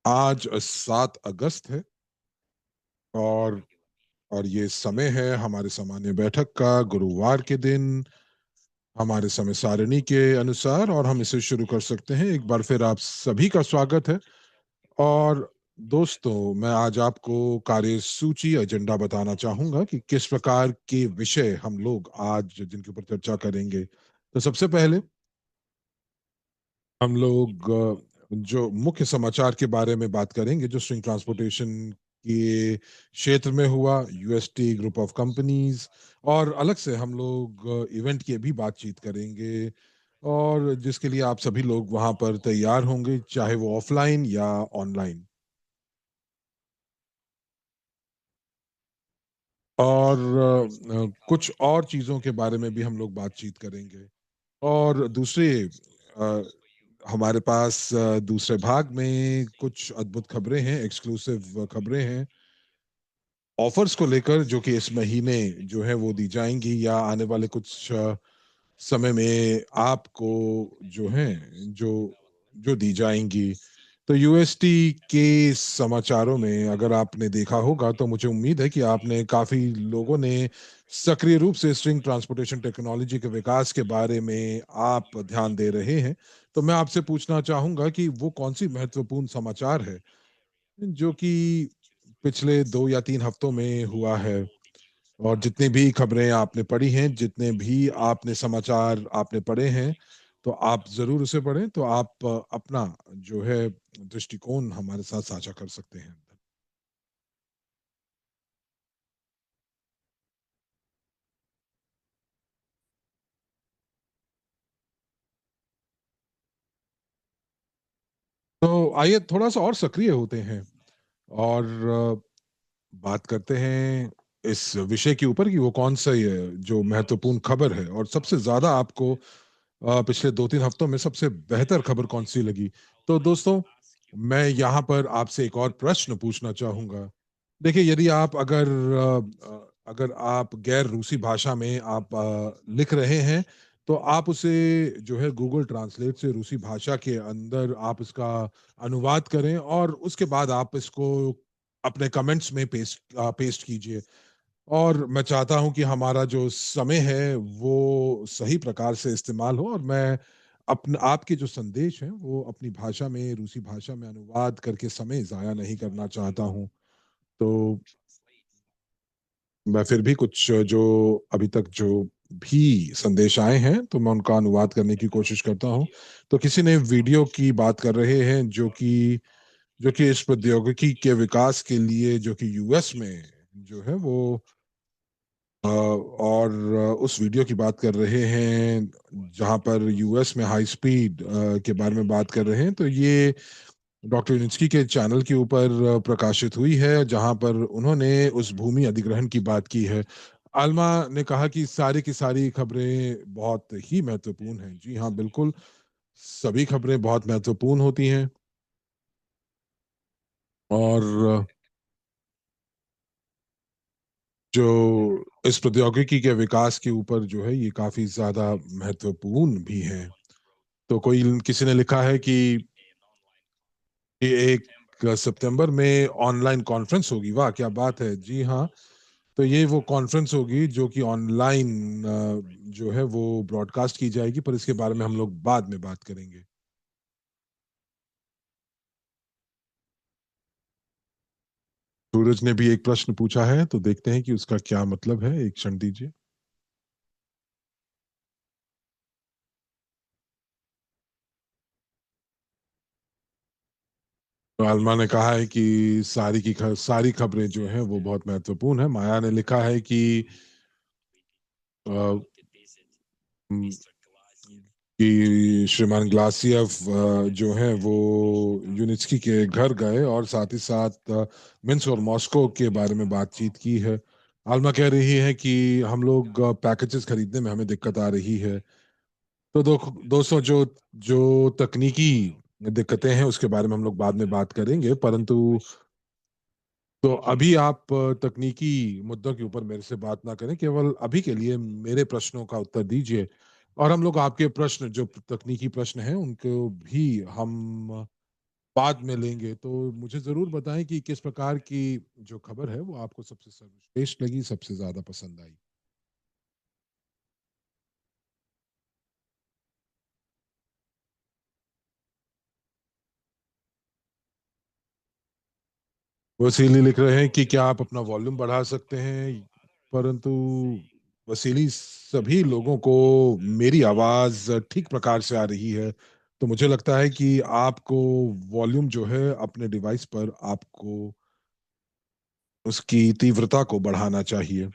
आज 7 अगस्त है और ये समय है हमारे सामान्य बैठक का गुरुवार के दिन हमारे समय सारिणी के अनुसार और हम इसे शुरू कर सकते हैं। एक बार फिर आप सभी का स्वागत है और दोस्तों मैं आज आपको कार्यसूची एजेंडा बताना चाहूँगा कि किस प्रकार के विषय हम लोग आज जिनके ऊपर चर्चा करेंगे। तो सबसे पहले हम लोग जो मुख्य समाचार के बारे में बात करेंगे जो स्ट्रिंग ट्रांसपोर्टेशन के क्षेत्र में हुआ, यूएसटी ग्रुप ऑफ कंपनीज और अलग से हम लोग इवेंट की भी बातचीत करेंगे और जिसके लिए आप सभी लोग वहां पर तैयार होंगे, चाहे वो ऑफलाइन या ऑनलाइन। और कुछ और चीजों के बारे में भी हम लोग बातचीत करेंगे और दूसरे अ, हमारे पास दूसरे भाग में कुछ अद्भुत खबरें हैं, एक्सक्लूसिव खबरें हैं ऑफर्स को लेकर जो कि इस महीने जो है वो दी जाएंगी या आने वाले कुछ समय में आपको जो है जो जो दी जाएंगी। तो यूएसटी के समाचारों में अगर आपने देखा होगा तो मुझे उम्मीद है कि आपने काफी लोगों ने सक्रिय रूप से स्ट्रिंग ट्रांसपोर्टेशन टेक्नोलॉजी के विकास के बारे में आप ध्यान दे रहे हैं। तो मैं आपसे पूछना चाहूंगा कि वो कौन सी महत्वपूर्ण समाचार है जो कि पिछले 2 या 3 हफ्तों में हुआ है और जितनी भी खबरें आपने पढ़ी हैं, जितने भी आपने समाचार आपने पढ़े हैं, तो आप ज़रूर उसे पढ़ें, तो आप अपना जो है दृष्टिकोण हमारे साथ साझा कर सकते हैं। तो आइए थोड़ा-सा और सक्रिय होते हैं और बात करते हैं इस विषय के ऊपर कि वो कौन-सा ये जो महत्वपूर्ण खबर है और सबसे ज़्यादा आपको पिछले 2-3 हफ्तों में सबसे बेहतर खबर कौन-सी लगी? तो दोस्तों, मैं यहाँ पर आपसे एक और प्रश्न पूछना चाहूँगा। देखिए, यदि आप अगर आप गैर रूसी भाषा में आप लिख रहे हैं, तो आप उसे जो है गूगल ट्रांसलेट से रूसी भाषा के अंदर आप इसका अनुवाद करें और उसके बाद आप इसको अपने कमेंट्स में पेस्ट कीजिए। और मैं चाहता हूँ कि हमारा जो समय है, वो सही प्रकार से इस्तेमाल हो और मैं अपने आपके जो संदेश हैं, वो अपनी भाषा में, रूसी भाषा में अनुवाद करके समय ज़ाया नहीं करना चाहता हूँ। तो मैं फिर भी कुछ जो अभी तक जो भी संदेश आए हैं, तो मैं उनका अनुवाद करने की कोशिश करता हूँ। तो किसी ने वीडियो की बात कर रहे हैं, जो कि इस प्रौद्योगिकी के विकास के लिए जो कि यूएस में जो है वो और उस वीडियो की बात कर रहे हैं जहां पर यूएस में हाई स्पीड के बारे में बात कर रहे हैं। तो ये डॉक्टर यूनिस्की के चैनल के ऊपर प्रकाशित हुई है जहां पर उन्होंने उस भूमि अधिग्रहण की बात की है। आलमा ने कहा कि सारी की सारी खबरें बहुत ही महत्वपूर्ण हैं। जी हाँ, बिल्कुल, सभी खबरें बहुत महत्वपूर्ण होती हैं और जो इस प्रौद्योगिकी के विकास के ऊपर जो है ये काफी ज्यादा महत्वपूर्ण भी है। तो कोई किसी ने लिखा है कि ये 1 सितंबर में ऑनलाइन कॉन्फ्रेंस होगी। वाह क्या बात है! जी हाँ, तो ये वो कॉन्फ्रेंस होगी जो कि ऑनलाइन जो है वो ब्रॉडकास्ट की जाएगी, पर इसके बारे में हम लोग बाद में बात करेंगे। सूरज ने भी एक प्रश्न पूछा है, तो देखते हैं कि उसका क्या मतलब है। एक क्षण दीजिए। तो आलमा ने कहा है कि सारी खबरें जो हैं वो बहुत महत्वपूर्ण है। माया ने लिखा है कि अ, उम, कि श्रीमान ग्लासियव जो हैं वो यूनिस्की के घर गए और साथ ही साथ मिन्स्क और मॉस्को के बारे में बातचीत की है। आलमा कह रही है कि हम लोग पैकेजेस खरीदने में हमें दिक्कत आ रही है। तो दोस्तों, जो जो तकनीकी दिक्कतें हैं उसके बारे में हम लोग बाद में बात करेंगे, परंतु तो अभी आप तकनीकी मुद्दों के ऊपर मेरे से बात ना करें, केवल अभी के लिए मेरे प्रश्नों का उत्तर दीजिए और हम लोग आपके प्रश्न जो तकनीकी प्रश्न हैं उनको भी हम बाद में लेंगे। तो मुझे ज़रूर बताएँ कि किस प्रकार की जो खबर है वो आपको सबसे सर्वश्रेष्ठ लगी, सबसे ज़्यादा पसंद आई? वसीली लिख रहे हैं कि क्या आप अपना वॉल्यूम बढ़ा सकते हैं? परंतु वसीली, सभी लोगों को मेरी आवाज़ ठीक प्रकार से आ रही है। तो मुझे लगता है कि आपको वॉल्यूम जो है अपने डिवाइस पर आपको उसकी तीव्रता को बढ़ाना चाहिए।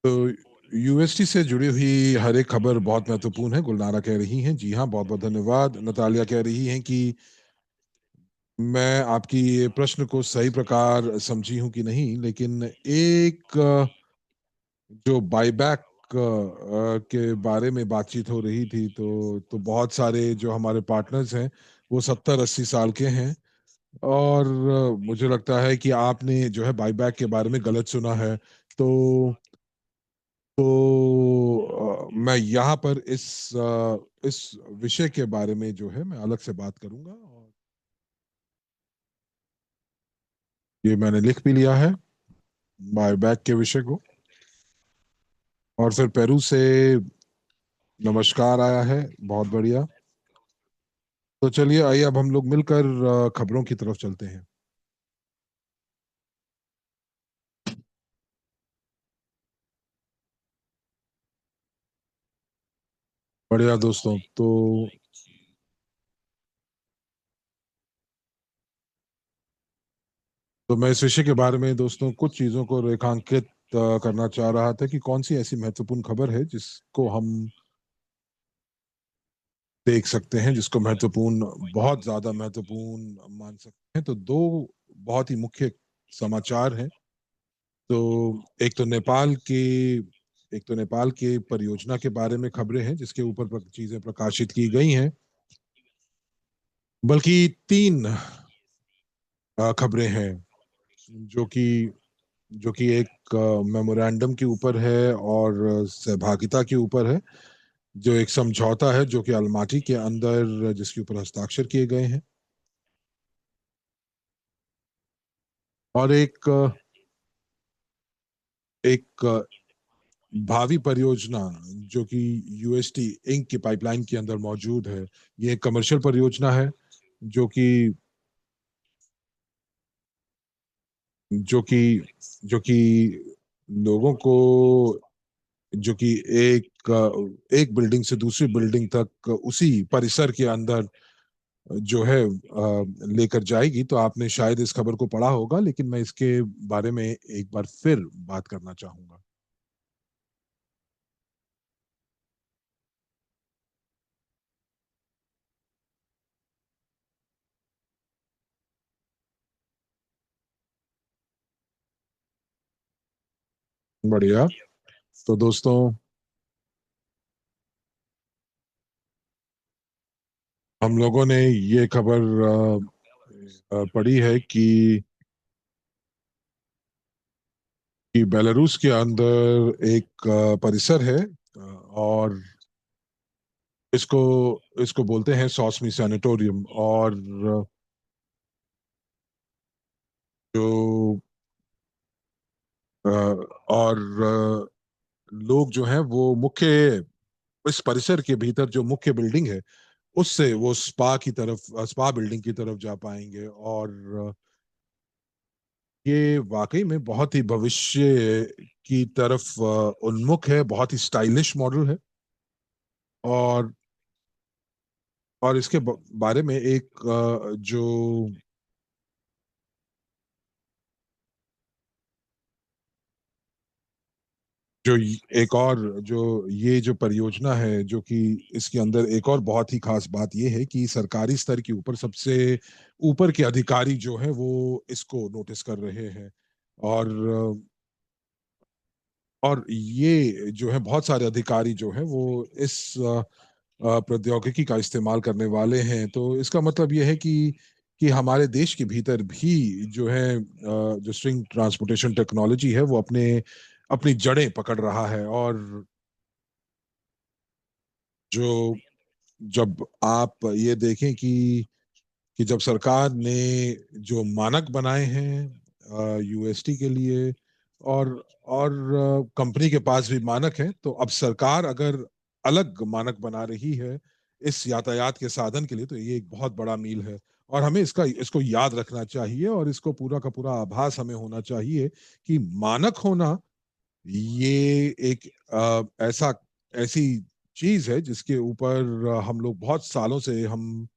तो यूएसटी से जुड़ी हुई हर एक खबर बहुत महत्वपूर्ण है, गुलनारा कह रही हैं। जी हाँ, बहुत-बहुत धन्यवाद। नतालिया कह रही हैं कि मैं आपकी ये प्रश्न को सही प्रकार समझी हूँ कि नहीं, लेकिन एक जो बायबैक के बारे में बातचीत हो रही थी, तो बहुत सारे जो हमारे पार्टनर्स हैं, वो 70-80 साल के हैं और मुझे लगता है कि आपने जो है बायबैक के बारे में गलत सुना है। तो मैं यहाँ पर इस विषय के बारे में जो है मैं अलग से बात करूँगा और ये मैंने लिख भी लिया है, बायबैक के विषय को। और फिर पेरू से नमस्कार आया है, बहुत बढ़िया। तो चलिए आइए अब हम लोग मिलकर खबरों की तरफ चलते हैं। बढ़िया दोस्तों, तो मैं इस विषय के बारे में दोस्तों कुछ चीज़ों को रेखांकित करना चाह रहा था कि कौन-सी ऐसी महत्वपूर्ण खबर है जिसको हम देख सकते हैं, जिसको महत्वपूर्ण, बहुत ज़्यादा महत्वपूर्ण मान सकते हैं। तो 2 बहुत ही मुख्य समाचार हैं। तो एक तो नेपाल के एक तो नेपाल के परियोजना के बारे में खबरें हैं जिसके ऊपर चीज़ें प्रकाशित की गई हैं। बल्कि 3 खबरें हैं जो कि जो कि एक मेमोरेंडम के ऊपर है और सहभागिता के ऊपर है, जो एक समझौता है जो कि अलमाटी के अंदर जिसके ऊपर हस्ताक्षर किए गए हैं। और एक भावी परियोजना जो कि यूएसटी इंक की पाइपलाइन के अंदर मौजूद है। ये एक कमर्शियल परियोजना है जो कि जो कि जो कि लोगों को, जो कि एक बिल्डिंग से दूसरी बिल्डिंग तक उसी परिसर के अंदर जो है लेकर जाएगी। तो आपने शायद इस खबर को पढ़ा होगा, लेकिन मैं इसके बारे में एक बार फिर बात करना चाहूंगा। बढ़िया। तो दोस्तों, हम लोगों ने ये खबर पढ़ी है कि बेलारूस के अंदर एक परिसर है और इसको इसको बोलते हैं सॉसमी सैनिटोरियम। और जो अ, और लोग जो हैं वो मुख्य इस परिसर के भीतर जो मुख्य बिल्डिंग है उससे वो स्पा बिल्डिंग की तरफ जा पाएंगे। और ये वाकई में बहुत ही भविष्य की तरफ उन्मुख है, बहुत ही स्टाइलिश मॉडल है। और इसके बारे में एक एक और जो ये जो परियोजना है, जो कि इसके अंदर एक और बहुत ही खास बात ये है कि सरकारी स्तर के ऊपर सबसे ऊपर के अधिकारी जो हैं वो इसको नोटिस कर रहे हैं। और ये जो है बहुत सारे अधिकारी जो हैं वो इस प्रौद्योगिकी का इस्तेमाल करने वाले हैं। तो इसका मतलब ये है कि हमारे देश के भीतर भी जो है जो स्ट्रिंग ट्रांसपोर्टेशन टेक्नोलॉजी है वो अपनी जड़ें पकड़ रहा है। और जो जब आप ये देखें कि कि जब सरकार ने जो मानक बनाए हैं यूएसटी के लिए, और कंपनी के पास भी मानक है, तो अब सरकार अगर अलग मानक बना रही है इस यातायात के साधन के लिए, तो ये एक बहुत बड़ा मील है। और हमें इसको याद रखना चाहिए, और इसको पूरा का पूरा आभास हमें होना चाहिए कि मानक होना ये एक ऐसा ऐसी चीज है जिसके ऊपर हम लोग बहुत सालों से हम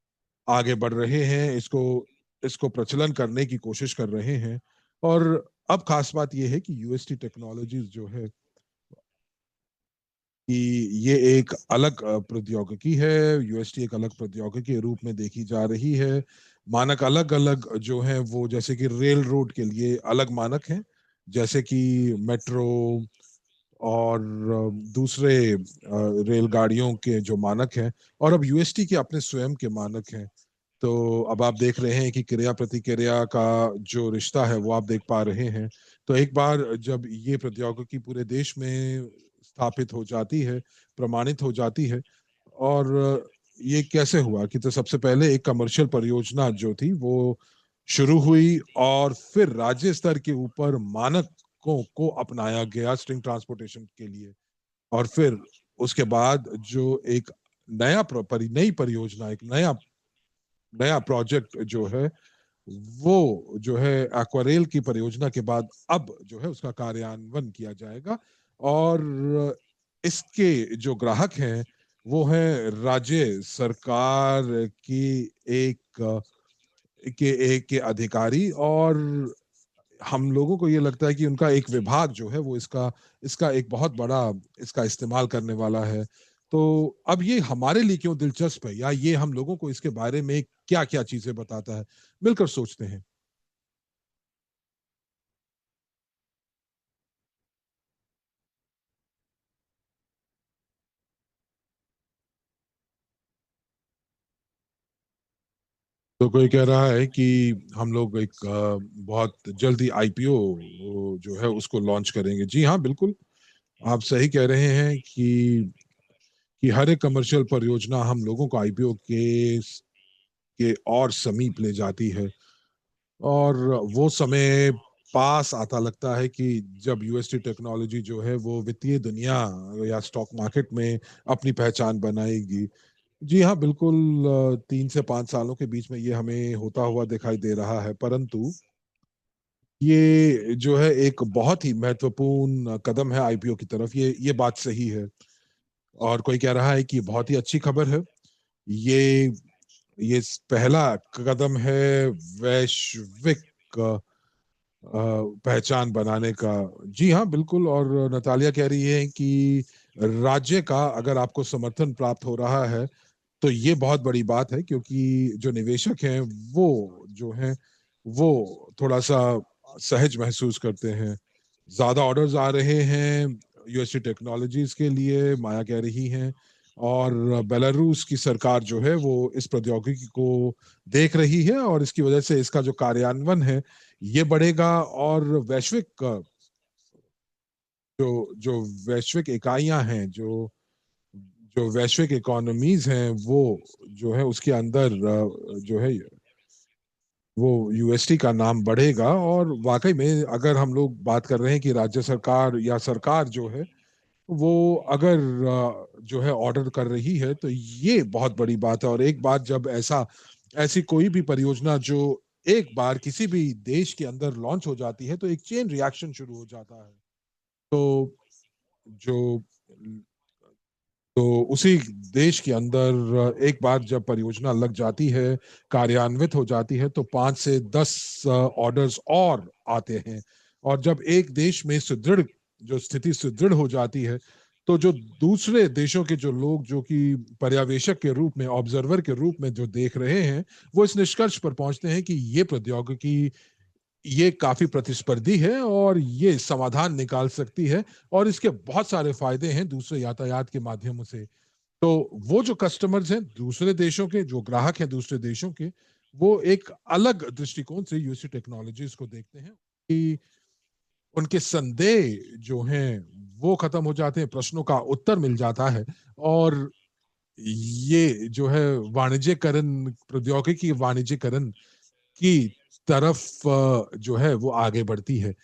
आगे बढ़ रहे हैं, इसको इसको प्रचलन करने की कोशिश कर रहे हैं। और अब खास बात यह है कि यूएसटी टेक्नोलॉजीज जो है कि ये एक अलग प्रौद्योगिकी है। यूएसटी एक अलग प्रौद्योगिकी के रूप में देखी जा रही है। मानक अलग अलग जो है वो, जैसे कि रेल रोड के लिए अलग मानक हैं, जैसे कि मेट्रो और दूसरे रेलगाड़ियों के जो मानक हैं। और अब यूएसटी के अपने स्वयं के मानक हैं। तो अब आप देख रहे हैं कि क्रिया प्रतिक्रिया का जो रिश्ता है वो आप देख पा रहे हैं। तो एक बार जब ये प्रौद्योगिकी पूरे देश में स्थापित हो जाती है, प्रमाणित हो जाती है, और ये कैसे हुआ कि तो सबसे पहले एक कमर्शियल परियोजना जो थी वो शुरू हुई, और फिर राज्य स्तर के ऊपर मानकों को अपनाया गया स्ट्रिंग ट्रांसपोर्टेशन के लिए। और फिर उसके बाद जो एक नई परियोजना, एक नया नया प्रोजेक्ट जो है वो जो है एक्वारेल की परियोजना के बाद अब जो है उसका कार्यान्वयन किया जाएगा। और इसके जो ग्राहक हैं वो है राज्य सरकार की एक के अधिकारी। और हम लोगों को ये लगता है कि उनका एक विभाग जो है वो इसका इसका एक बहुत बड़ा इसका इस्तेमाल करने वाला है। तो अब ये हमारे लिए क्यों दिलचस्प है, या ये हम लोगों को इसके बारे में क्या क्या चीजें बताता है, मिलकर सोचते हैं। तो कोई कह रहा है कि हम लोग एक बहुत जल्दी आईपीओ जो है उसको लॉन्च करेंगे। जी हाँ, बिल्कुल। आप सही कह रहे हैं कि हर एक कमर्शियल परियोजना हम लोगों को आईपीओ के और समीप ले जाती है। और वो समय पास आता लगता है कि जब यूएसटी टेक्नोलॉजी जो है वो वित्तीय दुनिया या स्टॉक मार्केट में अपनी पहचान बनाएगी। जी हाँ, बिल्कुल। 3 से 5 सालों के बीच में ये हमें होता हुआ दिखाई दे रहा है, परंतु ये जो है एक बहुत ही महत्वपूर्ण कदम है आईपीओ की तरफ। ये बात सही है। और कोई कह रहा है कि बहुत ही अच्छी खबर है। ये ये पहला कदम है वैश्विक पहचान बनाने का। जी हाँ, बिल्कुल। और नतालिया कह रही है कि राज्य का अगर आपको समर्थन प्राप्त हो रहा है तो ये बहुत बड़ी बात है, क्योंकि जो निवेशक हैं वो जो हैं वो थोड़ा सा सहज महसूस करते हैं। ज्यादा ऑर्डर्स आ रहे हैं यूएसटी टेक्नोलॉजीज के लिए, माया कह रही हैं। और बेलारूस की सरकार जो है वो इस प्रौद्योगिकी को देख रही है, और इसकी वजह से इसका जो कार्यान्वयन है ये बढ़ेगा। और वैश्विक जो जो वैश्विक इकाइयां हैं, जो वैश्विक इकोनॉमीज हैं, वो जो है उसके अंदर जो है वो यूएसटी का नाम बढ़ेगा। और वाकई में अगर हम लोग बात कर रहे हैं कि राज्य सरकार या सरकार जो है वो अगर जो है ऑर्डर कर रही है, तो ये बहुत बड़ी बात है। और एक बार जब ऐसी कोई भी परियोजना जो एक बार किसी भी देश के अंदर लॉन्च हो जाती है, तो एक चेन रिएक्शन शुरू हो जाता है। तो जो तो उसी देश के अंदर एक बार जब परियोजना लग जाती है, कार्यान्वित हो जाती है, तो 5 से 10 ऑर्डर्स और आते हैं। और जब एक देश में सुदृढ़ जो स्थिति सुदृढ़ हो जाती है, तो जो दूसरे देशों के जो लोग जो कि पर्यवेक्षक के रूप में, ऑब्जर्वर के रूप में जो देख रहे हैं, वो इस निष्कर्ष पर पहुंचते हैं कि ये प्रौद्योगिकी ये काफी प्रतिस्पर्धी है और ये समाधान निकाल सकती है, और इसके बहुत सारे फायदे हैं दूसरे यातायात के माध्यमों से। तो वो जो कस्टमर्स हैं दूसरे देशों के, जो ग्राहक हैं दूसरे देशों के, वो एक अलग दृष्टिकोण से यूएसटी टेक्नोलॉजीज को देखते हैं कि उनके संदेह जो हैं वो खत्म हो जाते हैं, प्रश्नों का उत्तर मिल जाता है। और ये जो है वाणिज्यकरण, प्रौद्योगिकी वाणिज्यकरण की तरफ जो है वो आगे बढ़ती है।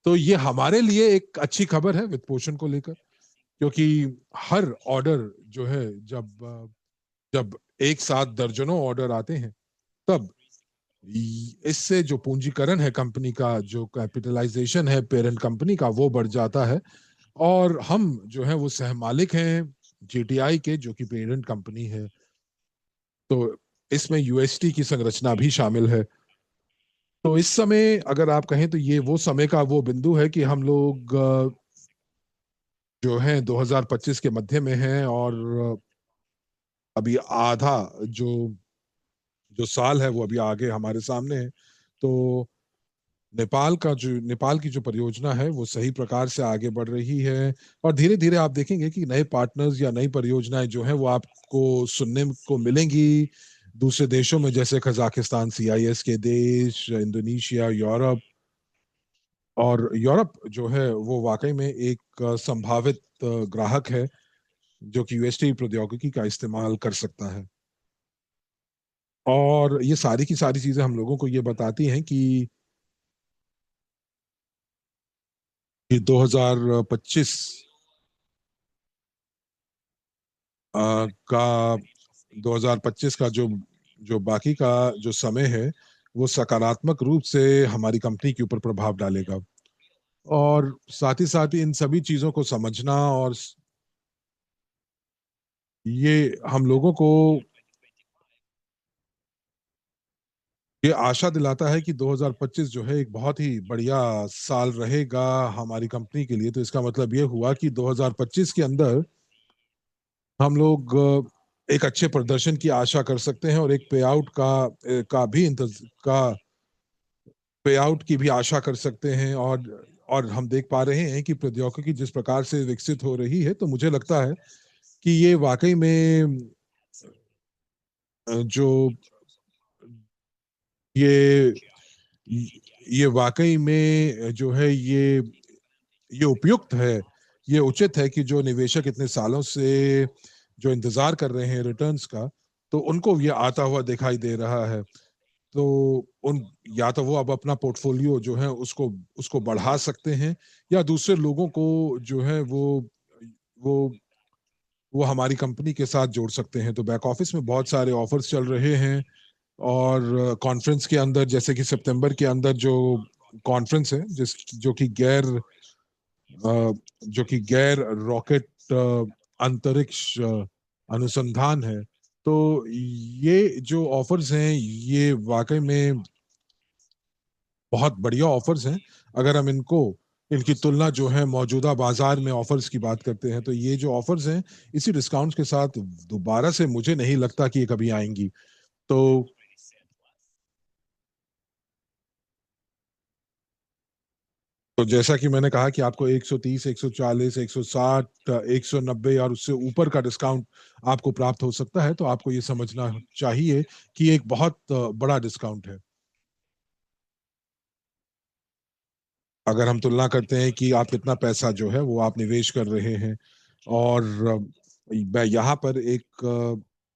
तो ये हमारे लिए एक अच्छी खबर है वित्त पोषण को लेकर, क्योंकि हर ऑर्डर जो है, जब एक साथ दर्जनों ऑर्डर आते हैं, तब इससे जो पूंजीकरण है कंपनी का, जो कैपिटलाइजेशन है पेरेंट कंपनी का, वो बढ़ जाता है। और हम जो है वो सहमालिक हैं जीटीआई के, जो कि पेरेंट कंपनी है। तो इसमें यूएसटी की संरचना भी शामिल है। तो इस समय अगर आप कहें तो ये वो समय का वो बिंदु है कि हम लोग जो है 2025 के मध्य में हैं, और अभी आधा जो जो साल है वो अभी आगे हमारे सामने है। तो नेपाल की जो परियोजना है वो सही प्रकार से आगे बढ़ रही है। और धीरे धीरे आप देखेंगे कि नए पार्टनर्स या नई परियोजनाएं जो है वो आपको सुनने को मिलेंगी दूसरे देशों में, जैसे कजाकिस्तान, सीआईएस के देश, इंडोनेशिया, यूरोप। और यूरोप जो है वो वाकई में एक संभावित ग्राहक है जो कि यूएसटी प्रौद्योगिकी का इस्तेमाल कर सकता है। और ये सारी की सारी चीजें हम लोगों को ये बताती हैं कि 2025 का 2025 का जो जो बाकी का जो समय है वो सकारात्मक रूप से हमारी कंपनी के ऊपर प्रभाव डालेगा। और साथ ही इन सभी चीजों को समझना, और ये हम लोगों को ये आशा दिलाता है कि 2025 जो है एक बहुत ही बढ़िया साल रहेगा हमारी कंपनी के लिए। तो इसका मतलब ये हुआ कि 2025 के अंदर हम लोग एक अच्छे प्रदर्शन की आशा कर सकते हैं, और एक पे आउट का पे आउट की भी आशा कर सकते हैं। और हम देख पा रहे हैं कि प्रौद्योगिकी जिस प्रकार से विकसित हो रही है, तो मुझे लगता है कि ये वाकई में जो ये ये वाकई में जो है ये उपयुक्त है, ये उचित है कि जो निवेशक इतने सालों से जो इंतजार कर रहे हैं रिटर्न्स का, तो उनको ये आता हुआ दिखाई दे रहा है। तो उन या तो वो अब अपना पोर्टफोलियो जो है उसको उसको बढ़ा सकते हैं, या दूसरे लोगों को जो है वो वो हमारी कंपनी के साथ जोड़ सकते हैं। तो बैक ऑफिस में बहुत सारे ऑफर्स चल रहे हैं। और कॉन्फ्रेंस के अंदर, जैसे कि सितंबर के अंदर जो कॉन्फ्रेंस है, जिस जो कि गैर रॉकेट अंतरिक्ष अनुसंधान है, तो ये जो ऑफर्स हैं ये वाकई में बहुत बढ़िया ऑफर्स हैं। अगर हम इनकी तुलना जो है मौजूदा बाजार में ऑफर्स की बात करते हैं, तो ये जो ऑफर्स हैं इसी डिस्काउंट्स के साथ दोबारा से मुझे नहीं लगता कि ये कभी आएंगी। तो तो जैसा कि मैंने कहा कि आपको 130, 140, 160, 190 और उससे ऊपर का डिस्काउंट आपको प्राप्त हो सकता है, तो आपको ये समझना चाहिए कि एक बहुत बड़ा डिस्काउंट है। अगर हम तुलना करते हैं कि आप कितना पैसा जो है वो आप निवेश कर रहे हैं। और मैं यहाँ पर एक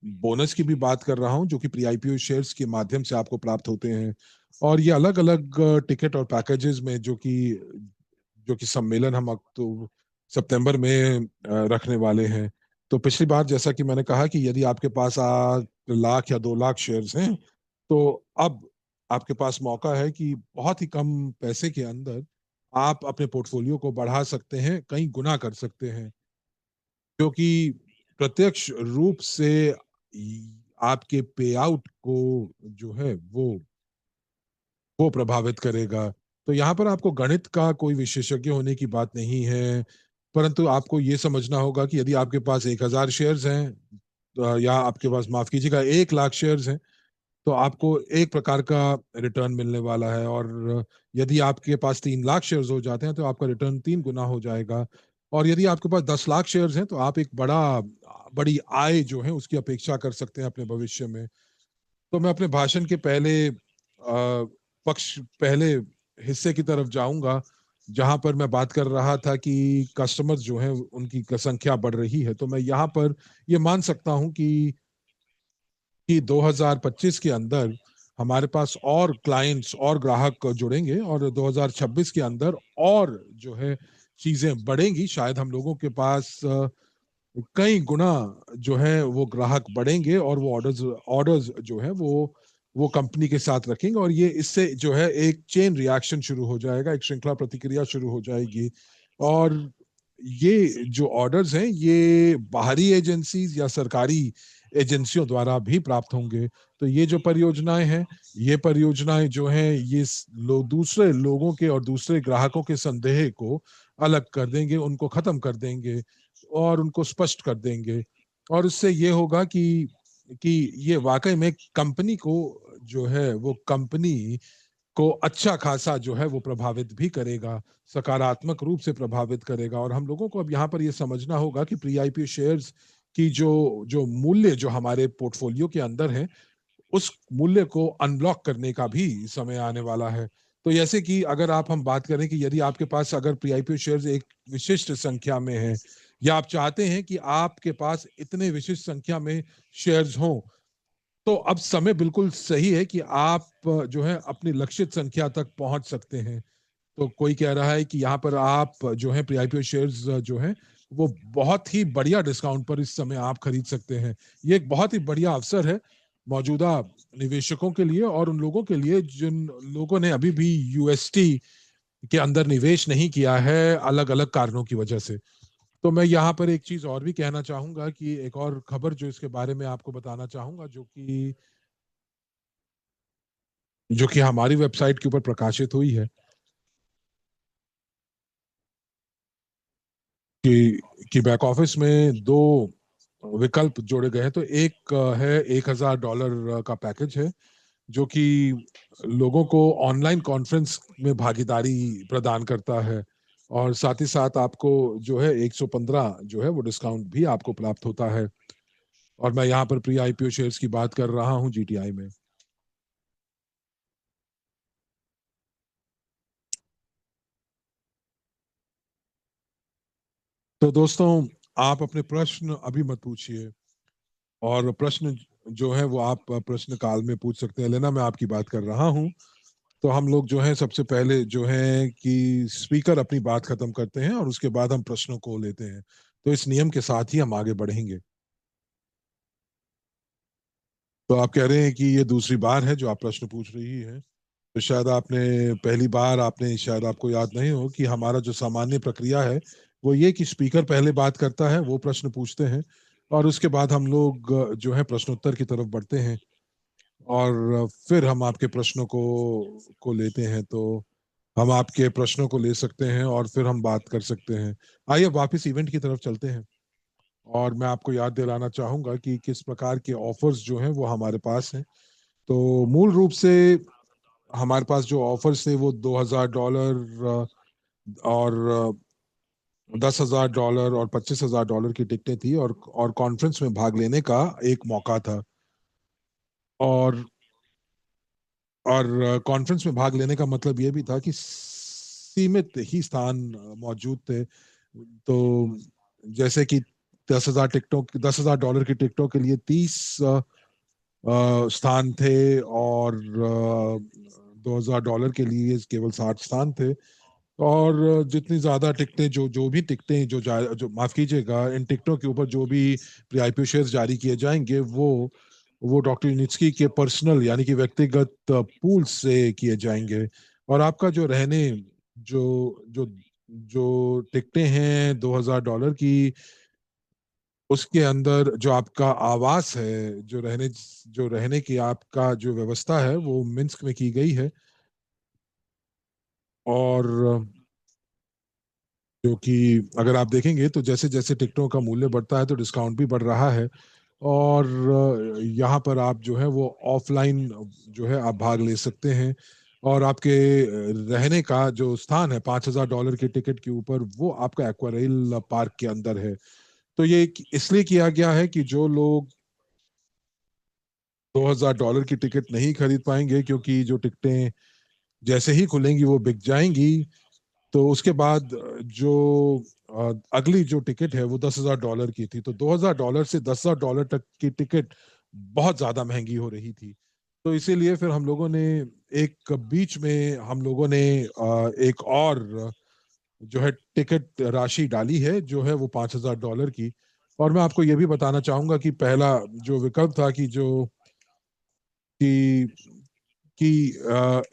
बोनस की भी बात कर रहा हूँ, जो कि प्री आईपीओ शेयर्स के माध्यम से आपको प्राप्त होते हैं। और ये अलग अलग टिकट और पैकेजेस में, जो कि सम्मेलन हम अक्टूबर सितंबर में रखने वाले हैं। तो पिछली बार जैसा कि मैंने कहा कि यदि आपके पास 8 लाख या 2 लाख शेयर्स हैं, तो अब आपके पास मौका है कि बहुत ही कम पैसे के अंदर आप अपने पोर्टफोलियो को बढ़ा सकते हैं, कई गुना कर सकते हैं, जो कि प्रत्यक्ष रूप से आपके पे आउट को जो है वो प्रभावित करेगा। तो यहाँ पर आपको गणित का कोई विशेषज्ञ होने की बात नहीं है, परंतु आपको ये समझना होगा कि यदि आपके पास 1,000 शेयर्स हैं, या आपके पास, माफ कीजिएगा, 1 लाख शेयर्स हैं, तो आपको एक प्रकार का रिटर्न मिलने वाला है। और यदि आपके पास 3 लाख शेयर्स हो जाते हैं तो आपका रिटर्न 3 गुना हो जाएगा। और यदि आपके पास 10 लाख शेयर्स हैं तो आप एक बड़ी आय जो है उसकी अपेक्षा कर सकते हैं अपने भविष्य में। तो मैं अपने भाषण के पहले हिस्से की तरफ जाऊंगा, जहां पर मैं बात कर रहा था कि कस्टमर्स जो हैं उनकी संख्या बढ़ रही है, तो मैं यहाँ पर ये मान सकता हूं कि 2025 के अंदर हमारे पास और क्लाइंट्स और ग्राहक जुड़ेंगे, और 2026 के अंदर और जो है चीजें बढ़ेंगी। शायद हम लोगों के पास कई गुना जो है वो ग्राहक बढ़ेंगे, और वो ऑर्डर्स ऑर्डर्स जो है वो कंपनी के साथ रखेंगे, और ये इससे जो है एक चेन रिएक्शन शुरू हो जाएगा, एक श्रृंखला प्रतिक्रिया शुरू हो जाएगी। और ये जो ऑर्डर्स हैं ये बाहरी एजेंसीज या सरकारी एजेंसियों द्वारा भी प्राप्त होंगे। तो ये जो परियोजनाएं हैं, ये परियोजनाएं जो हैं ये दूसरे लोगों के और दूसरे ग्राहकों के संदेह को अलग कर देंगे, उनको खत्म कर देंगे और उनको स्पष्ट कर देंगे। और इससे ये होगा कि ये वाकई में कंपनी को जो है वो कंपनी को अच्छा खासा जो है वो प्रभावित भी करेगा, सकारात्मक रूप से प्रभावित करेगा। और हम लोगों को अब यहाँ पर ये समझना होगा कि प्री आईपीओ शेयर्स की जो जो मूल्य जो हमारे पोर्टफोलियो के अंदर है, उस मूल्य को अनलॉक करने का भी समय आने वाला है। तो जैसे कि अगर आप हम बात करें कि यदि आपके पास अगर पीआईपीओ शेयर्स एक विशिष्ट संख्या में है, या आप चाहते हैं कि आपके पास इतने विशिष्ट संख्या में शेयर्स हों, तो अब समय बिल्कुल सही है कि आप जो है अपनी लक्षित संख्या तक पहुंच सकते हैं। तो कोई कह रहा है कि यहाँ पर आप जो है पीआईपीओ शेयर्स जो है वो बहुत ही बढ़िया डिस्काउंट पर इस समय आप खरीद सकते हैं। ये एक बहुत ही बढ़िया अवसर है मौजूदा निवेशकों के लिए, और उन लोगों के लिए जिन लोगों ने अभी भी यूएसटी के अंदर निवेश नहीं किया है अलग अलग कारणों की वजह से। तो मैं यहाँ पर एक चीज और भी कहना चाहूंगा, कि एक और खबर जो इसके बारे में आपको बताना चाहूंगा, जो कि हमारी वेबसाइट के ऊपर प्रकाशित हुई है, कि बैक ऑफिस में दो विकल्प जोड़े गए हैं। तो एक है $1,000 का पैकेज है, जो कि लोगों को ऑनलाइन कॉन्फ्रेंस में भागीदारी प्रदान करता है, और साथ ही साथ आपको जो है 115 जो है वो डिस्काउंट भी आपको प्राप्त होता है। और मैं यहाँ पर प्री आईपीओ शेयर्स की बात कर रहा हूँ जीटीआई में। तो दोस्तों, आप अपने प्रश्न अभी मत पूछिए, और प्रश्न जो है वो आप प्रश्न काल में पूछ सकते हैं। लेना, मैं आपकी बात कर रहा हूँ। तो हम लोग जो है सबसे पहले जो है कि स्पीकर अपनी बात खत्म करते हैं, और उसके बाद हम प्रश्नों को लेते हैं। तो इस नियम के साथ ही हम आगे बढ़ेंगे। तो आप कह रहे हैं कि ये दूसरी बार है जो आप प्रश्न पूछ रही है। तो शायद आपने पहली बार आपने शायद आपको याद नहीं हो कि हमारा जो सामान्य प्रक्रिया है वो ये कि स्पीकर पहले बात करता है, वो प्रश्न पूछते हैं, और उसके बाद हम लोग जो है प्रश्नोत्तर की तरफ बढ़ते हैं, और फिर हम आपके प्रश्नों को लेते हैं। तो हम आपके प्रश्नों को ले सकते हैं और फिर हम बात कर सकते हैं। आइए वापस इवेंट की तरफ चलते हैं, और मैं आपको याद दिलाना चाहूंगा कि किस प्रकार के ऑफर्स जो हैं वो हमारे पास हैं। तो मूल रूप से हमारे पास जो ऑफर्स थे वो $2,000 और $10,000 और $25,000 की टिकटें थी, और कॉन्फ्रेंस में भाग लेने का एक मौका था। और कॉन्फ्रेंस में भाग लेने का मतलब ये भी था कि सीमित ही स्थान मौजूद थे। तो जैसे कि 10,000 की टिकटों के लिए 30 स्थान थे, और $2,000 के लिए केवल 60 स्थान थे। और जितनी ज्यादा टिकटें जो जो भी टिकटें जो माफ कीजिएगा, इन टिकटों के ऊपर जो भी आईपीओ शेयर्स जारी किए जाएंगे, वो डॉक्टर यूनिट्सकी के पर्सनल यानी कि व्यक्तिगत पूल से किए जाएंगे। और आपका जो रहने जो जो जो टिकटें हैं $2,000 की, उसके अंदर जो आपका आवास है, जो रहने की आपका जो व्यवस्था है वो मिन्स्क में की गई है। और जो कि अगर आप देखेंगे तो जैसे जैसे टिकटों का मूल्य बढ़ता है तो डिस्काउंट भी बढ़ रहा है। और यहाँ पर आप जो है वो ऑफलाइन जो है आप भाग ले सकते हैं, और आपके रहने का जो स्थान है $5,000 के टिकट के ऊपर, वो आपका एक्वारेल पार्क के अंदर है। तो ये इसलिए किया गया है कि जो लोग $2,000 की टिकट नहीं खरीद पाएंगे, क्योंकि जो टिकटें जैसे ही खुलेंगी वो बिक जाएंगी, तो उसके बाद जो अगली जो टिकट है वो $10,000 की थी। तो $2,000 से $10,000 तक की टिकट बहुत ज्यादा महंगी हो रही थी। तो इसीलिए फिर हम लोगों ने एक बीच में हम लोगों ने एक और जो है टिकट राशि डाली है, जो है वो $5,000 की। और मैं आपको ये भी बताना चाहूंगा कि पहला जो विकल्प था कि जो कि कि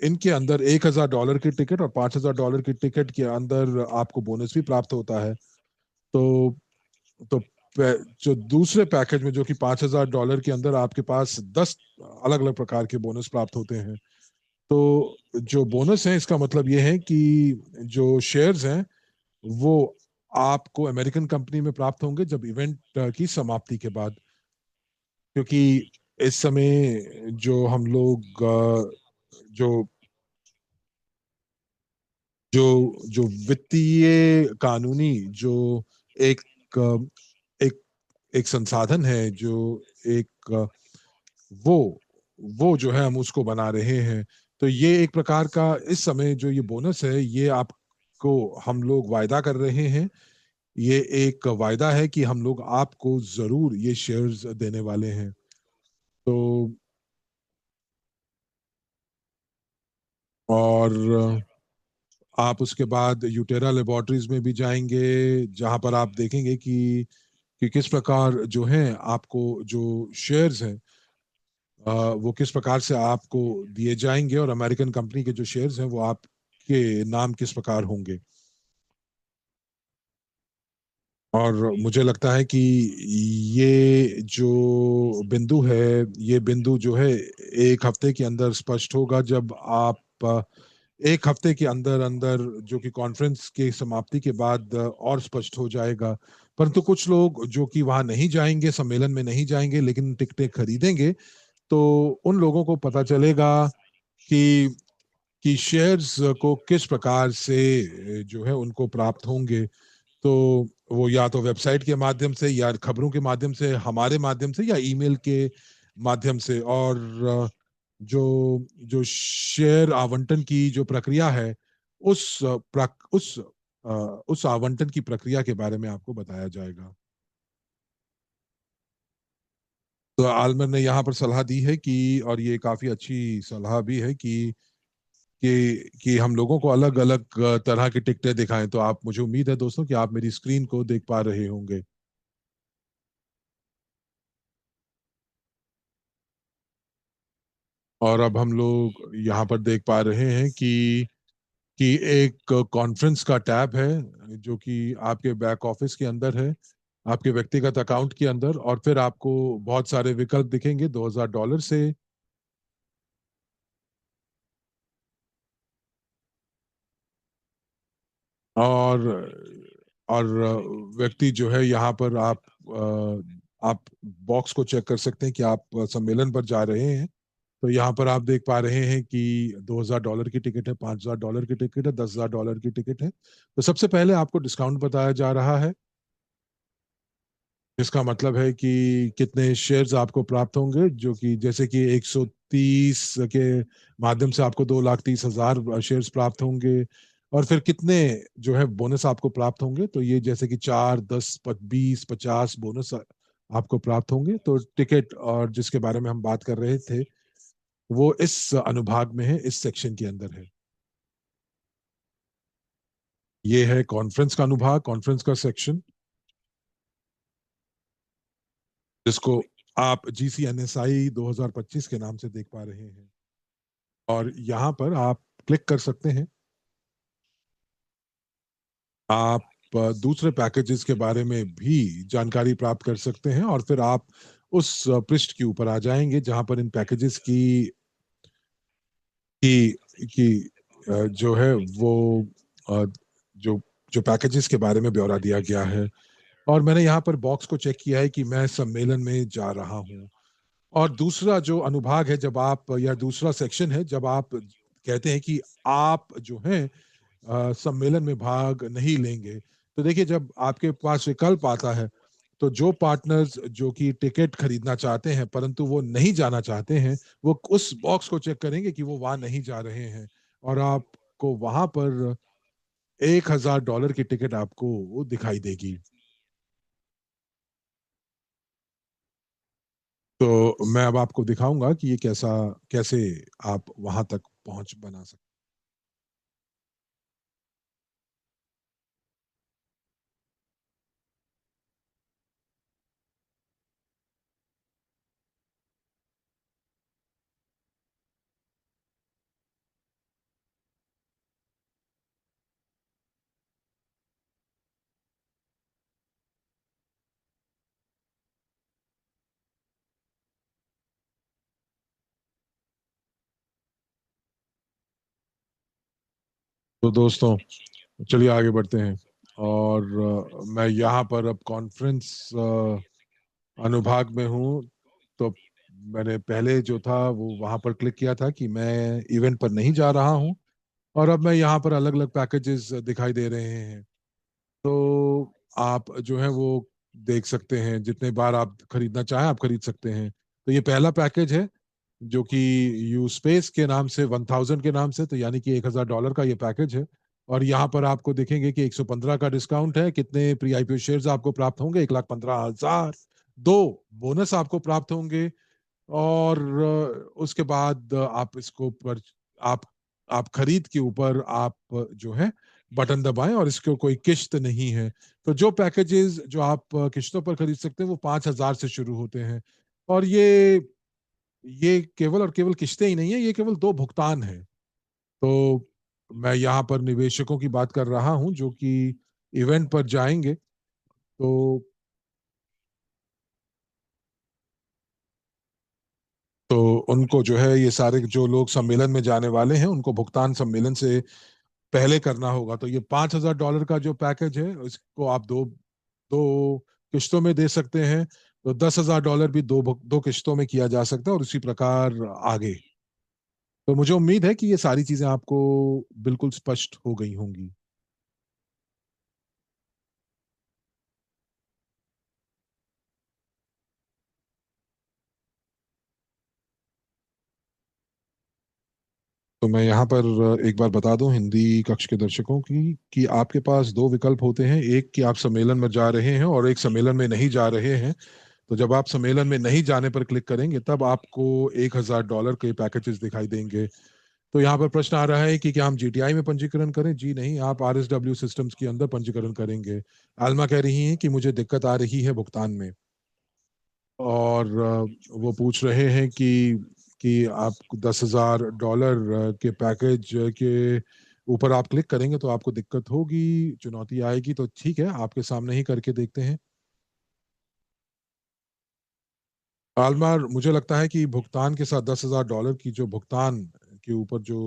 इनके अंदर $1,000 की टिकट और $5,000 की टिकट के अंदर आपको बोनस भी प्राप्त होता है। तो तो जो दूसरे पैकेज में जो कि $5,000 के अंदर आपके पास 10 अलग अलग प्रकार के बोनस प्राप्त होते हैं। तो जो बोनस है इसका मतलब ये है कि जो शेयर्स हैं वो आपको अमेरिकन कंपनी में प्राप्त होंगे जब इवेंट की समाप्ति के बाद। क्योंकि इस समय जो हम लोग जो जो जो वित्तीय कानूनी जो एक एक एक संसाधन है, जो एक वो वो जो है हम उसको बना रहे हैं। तो ये एक प्रकार का इस समय जो ये बोनस है ये आपको हम लोग वायदा कर रहे हैं। ये एक वायदा है कि हम लोग आपको जरूर ये शेयर्स देने वाले हैं। तो और आप उसके बाद यूटेरा लेबोरेटरीज में भी जाएंगे, जहां पर आप देखेंगे कि किस प्रकार जो है आपको जो शेयर्स हैं वो किस प्रकार से आपको दिए जाएंगे, और अमेरिकन कंपनी के जो शेयर्स हैं वो आपके नाम किस प्रकार होंगे। और मुझे लगता है कि ये जो बिंदु है, ये बिंदु जो है एक हफ्ते के अंदर स्पष्ट होगा, जब आप एक हफ्ते के अंदर अंदर जो कि कॉन्फ्रेंस के समाप्ति के बाद और स्पष्ट हो जाएगा। परंतु कुछ लोग जो कि वहां नहीं जाएंगे, सम्मेलन में नहीं जाएंगे, लेकिन टिकटें खरीदेंगे, तो उन लोगों को पता चलेगा कि शेयर्स को किस प्रकार से जो है उनको प्राप्त होंगे। तो वो या तो वेबसाइट के माध्यम से, या खबरों के माध्यम से, हमारे माध्यम से, या ईमेल के माध्यम से। और जो जो शेयर आवंटन की जो प्रक्रिया है, उस उस आवंटन की प्रक्रिया के बारे में आपको बताया जाएगा। तो आलमर ने यहाँ पर सलाह दी है कि, और ये काफी अच्छी सलाह भी है कि हम लोगों को अलग अलग तरह की टिकटें दिखाएं। तो आप, मुझे उम्मीद है दोस्तों कि आप मेरी स्क्रीन को देख पा रहे होंगे। और अब हम लोग यहाँ पर देख पा रहे हैं कि एक कॉन्फ्रेंस का टैब है जो कि आपके बैक ऑफिस के अंदर है, आपके व्यक्तिगत अकाउंट के अंदर। और फिर आपको बहुत सारे विकल्प दिखेंगे $2,000 से। और व्यक्ति जो है यहाँ पर आप बॉक्स को चेक कर सकते हैं कि आप सम्मेलन पर जा रहे हैं। तो यहाँ पर आप देख पा रहे हैं कि $2,000 की टिकट है, $5,000 की टिकट है, $10,000 की टिकट है। तो सबसे पहले आपको डिस्काउंट बताया जा रहा है, जिसका मतलब है कि कितने शेयर्स आपको प्राप्त होंगे, जो कि जैसे कि 130 के माध्यम से आपको 2,30,000 शेयर्स प्राप्त होंगे। और फिर कितने जो है बोनस आपको प्राप्त होंगे, तो ये जैसे कि 4, 10, 20, 50 बोनस आपको प्राप्त होंगे। तो टिकट और जिसके बारे में हम बात कर रहे थे वो इस अनुभाग में है, इस सेक्शन के अंदर है। ये है कॉन्फ्रेंस का अनुभाग, कॉन्फ्रेंस का सेक्शन, जिसको आप GCNSI 2025 के नाम से देख पा रहे हैं। और यहाँ पर आप क्लिक कर सकते हैं। आप दूसरे पैकेजेस के बारे में भी जानकारी प्राप्त कर सकते हैं, और फिर आप उस पृष्ठ के ऊपर आ जाएंगे जहां पर इन पैकेजेस की जो है वो अ, जो जो पैकेजेस के बारे में ब्यौरा दिया गया है। और मैंने यहाँ पर बॉक्स को चेक किया है कि मैं सम्मेलन में जा रहा हूँ। और दूसरा जो अनुभाग है, जब आप, या दूसरा सेक्शन है जब आप कहते हैं कि आप जो हैं सम्मेलन में भाग नहीं लेंगे, तो देखिए जब आपके पास विकल्प आता है, तो जो पार्टनर्स जो कि टिकट खरीदना चाहते हैं परंतु वो नहीं जाना चाहते हैं, वो उस बॉक्स को चेक करेंगे कि वो वहां नहीं जा रहे हैं। और आपको वहां पर $1,000 की टिकट आपको दिखाई देगी। तो मैं अब आपको दिखाऊंगा कि ये कैसे आप वहां तक पहुंच बना सकते। तो दोस्तों, चलिए आगे बढ़ते हैं। और मैं यहाँ पर अब कॉन्फ्रेंस अनुभाग में हूँ। तो मैंने पहले जो था वो वहाँ पर क्लिक किया था कि मैं इवेंट पर नहीं जा रहा हूँ, और अब मैं यहाँ पर अलग अलग पैकेजेस दिखाई दे रहे हैं। तो आप जो है वो देख सकते हैं, जितने बार आप खरीदना चाहें आप खरीद सकते हैं। तो ये पहला पैकेज है जो कि यू स्पेस के नाम से, 1000 के नाम से, तो यानी कि $1,000 का ये पैकेज है। और यहाँ पर आपको देखेंगे कि 115 का डिस्काउंट है। कितने प्री आईपीओ शेयर्स आपको प्राप्त होंगे? 1,15,000। दो बोनस आपको प्राप्त होंगे। और उसके बाद आप इसको पर आप आप खरीद के ऊपर आप जो है बटन दबाएं, और इसको कोई किश्त नहीं है। तो जो पैकेजेस जो आप किश्तों पर खरीद सकते हैं वो 5,000 से शुरू होते हैं। और ये केवल और केवल किश्तें ही नहीं है, ये केवल दो भुगतान है। तो मैं यहाँ पर निवेशकों की बात कर रहा हूँ जो कि इवेंट पर जाएंगे। तो उनको जो है, ये सारे जो लोग सम्मेलन में जाने वाले हैं उनको भुगतान सम्मेलन से पहले करना होगा। तो ये $5,000 का जो पैकेज है इसको आप दो दो किश्तों में दे सकते हैं। तो $10,000 भी दो किश्तों में किया जा सकता है, और उसी प्रकार आगे। तो मुझे उम्मीद है कि ये सारी चीजें आपको बिल्कुल स्पष्ट हो गई होंगी। तो मैं यहाँ पर एक बार बता दूं हिंदी कक्ष के दर्शकों की कि आपके पास दो विकल्प होते हैं। एक कि आप सम्मेलन में जा रहे हैं, और एक सम्मेलन में नहीं जा रहे हैं। तो जब आप सम्मेलन में नहीं जाने पर क्लिक करेंगे तब आपको $1,000 के पैकेजेस दिखाई देंगे। तो यहाँ पर प्रश्न आ रहा है कि क्या हम जीटीआई में पंजीकरण करें? जी नहीं, आप आरएसडब्ल्यू सिस्टम्स के अंदर पंजीकरण करेंगे। आलमा कह रही हैं कि मुझे दिक्कत आ रही है भुगतान में। और वो पूछ रहे हैं कि आप $10,000 के पैकेज के ऊपर आप क्लिक करेंगे तो आपको दिक्कत होगी, चुनौती आएगी। तो ठीक है, आपके सामने ही करके देखते हैं। आलमार, मुझे लगता है कि भुगतान के साथ $10,000 की जो भुगतान के ऊपर जो,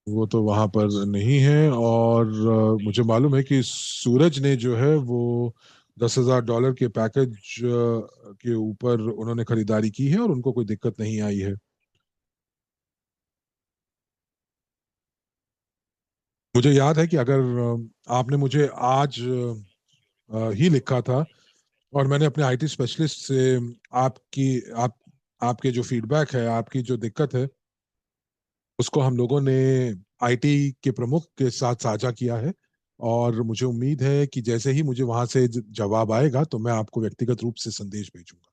वो तो वहां पर नहीं है। और मुझे मालूम है कि सूरज ने जो है वो $10,000 के पैकेज के ऊपर उन्होंने खरीदारी की है और उनको कोई दिक्कत नहीं आई है। मुझे याद है कि अगर आपने मुझे आज ही लिखा था, और मैंने अपने आईटी स्पेशलिस्ट से आपकी आप आपके जो फीडबैक है, आपकी जो दिक्कत है, उसको हम लोगों ने आईटी के प्रमुख के साथ साझा किया है। और मुझे उम्मीद है कि जैसे ही मुझे वहां से जवाब आएगा तो मैं आपको व्यक्तिगत रूप से संदेश भेजूंगा।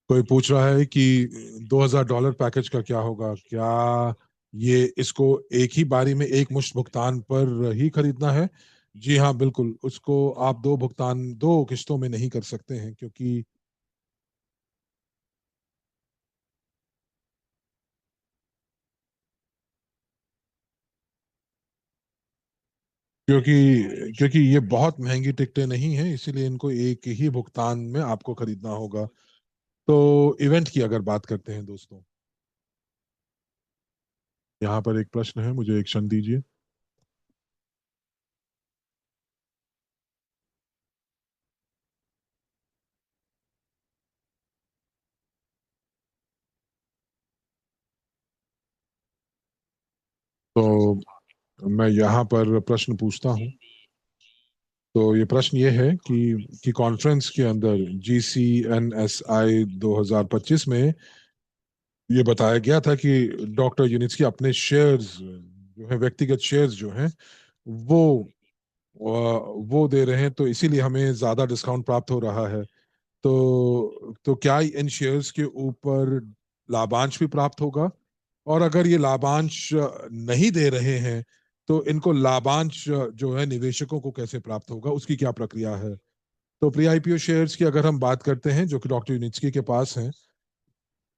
कोई पूछ रहा है कि $2,000 पैकेज का क्या होगा? क्या ये इसको एक ही बारी में एक मुश्त भुगतान पर ही खरीदना है? जी हाँ, बिल्कुल। उसको आप दो भुगतान दो किश्तों में नहीं कर सकते हैं, क्योंकि ये बहुत महंगी टिकटें नहीं हैं, इसीलिए इनको एक ही भुगतान में आपको खरीदना होगा। तो इवेंट की अगर बात करते हैं दोस्तों, यहाँ पर एक प्रश्न है, मुझे एक क्षण दीजिए। तो मैं यहाँ पर प्रश्न पूछता हूँ। तो ये प्रश्न ये है कि कॉन्फ्रेंस के अंदर GCNSI 2025 में ये बताया गया था कि डॉक्टर यूनिट्स अपने शेयर्स जो है, व्यक्तिगत शेयर्स जो हैं, वो वो दे रहे हैं, तो इसीलिए हमें ज्यादा डिस्काउंट प्राप्त हो रहा है। तो क्या इन शेयर्स के ऊपर लाभांश भी प्राप्त होगा? और अगर ये लाभांश नहीं दे रहे हैं, तो इनको लाभांश जो है निवेशकों को कैसे प्राप्त होगा, उसकी क्या प्रक्रिया है? तो प्री आईपीओ शेयर्स की अगर हम बात करते हैं, जो कि डॉक्टर यूनिट्स्की के पास हैं,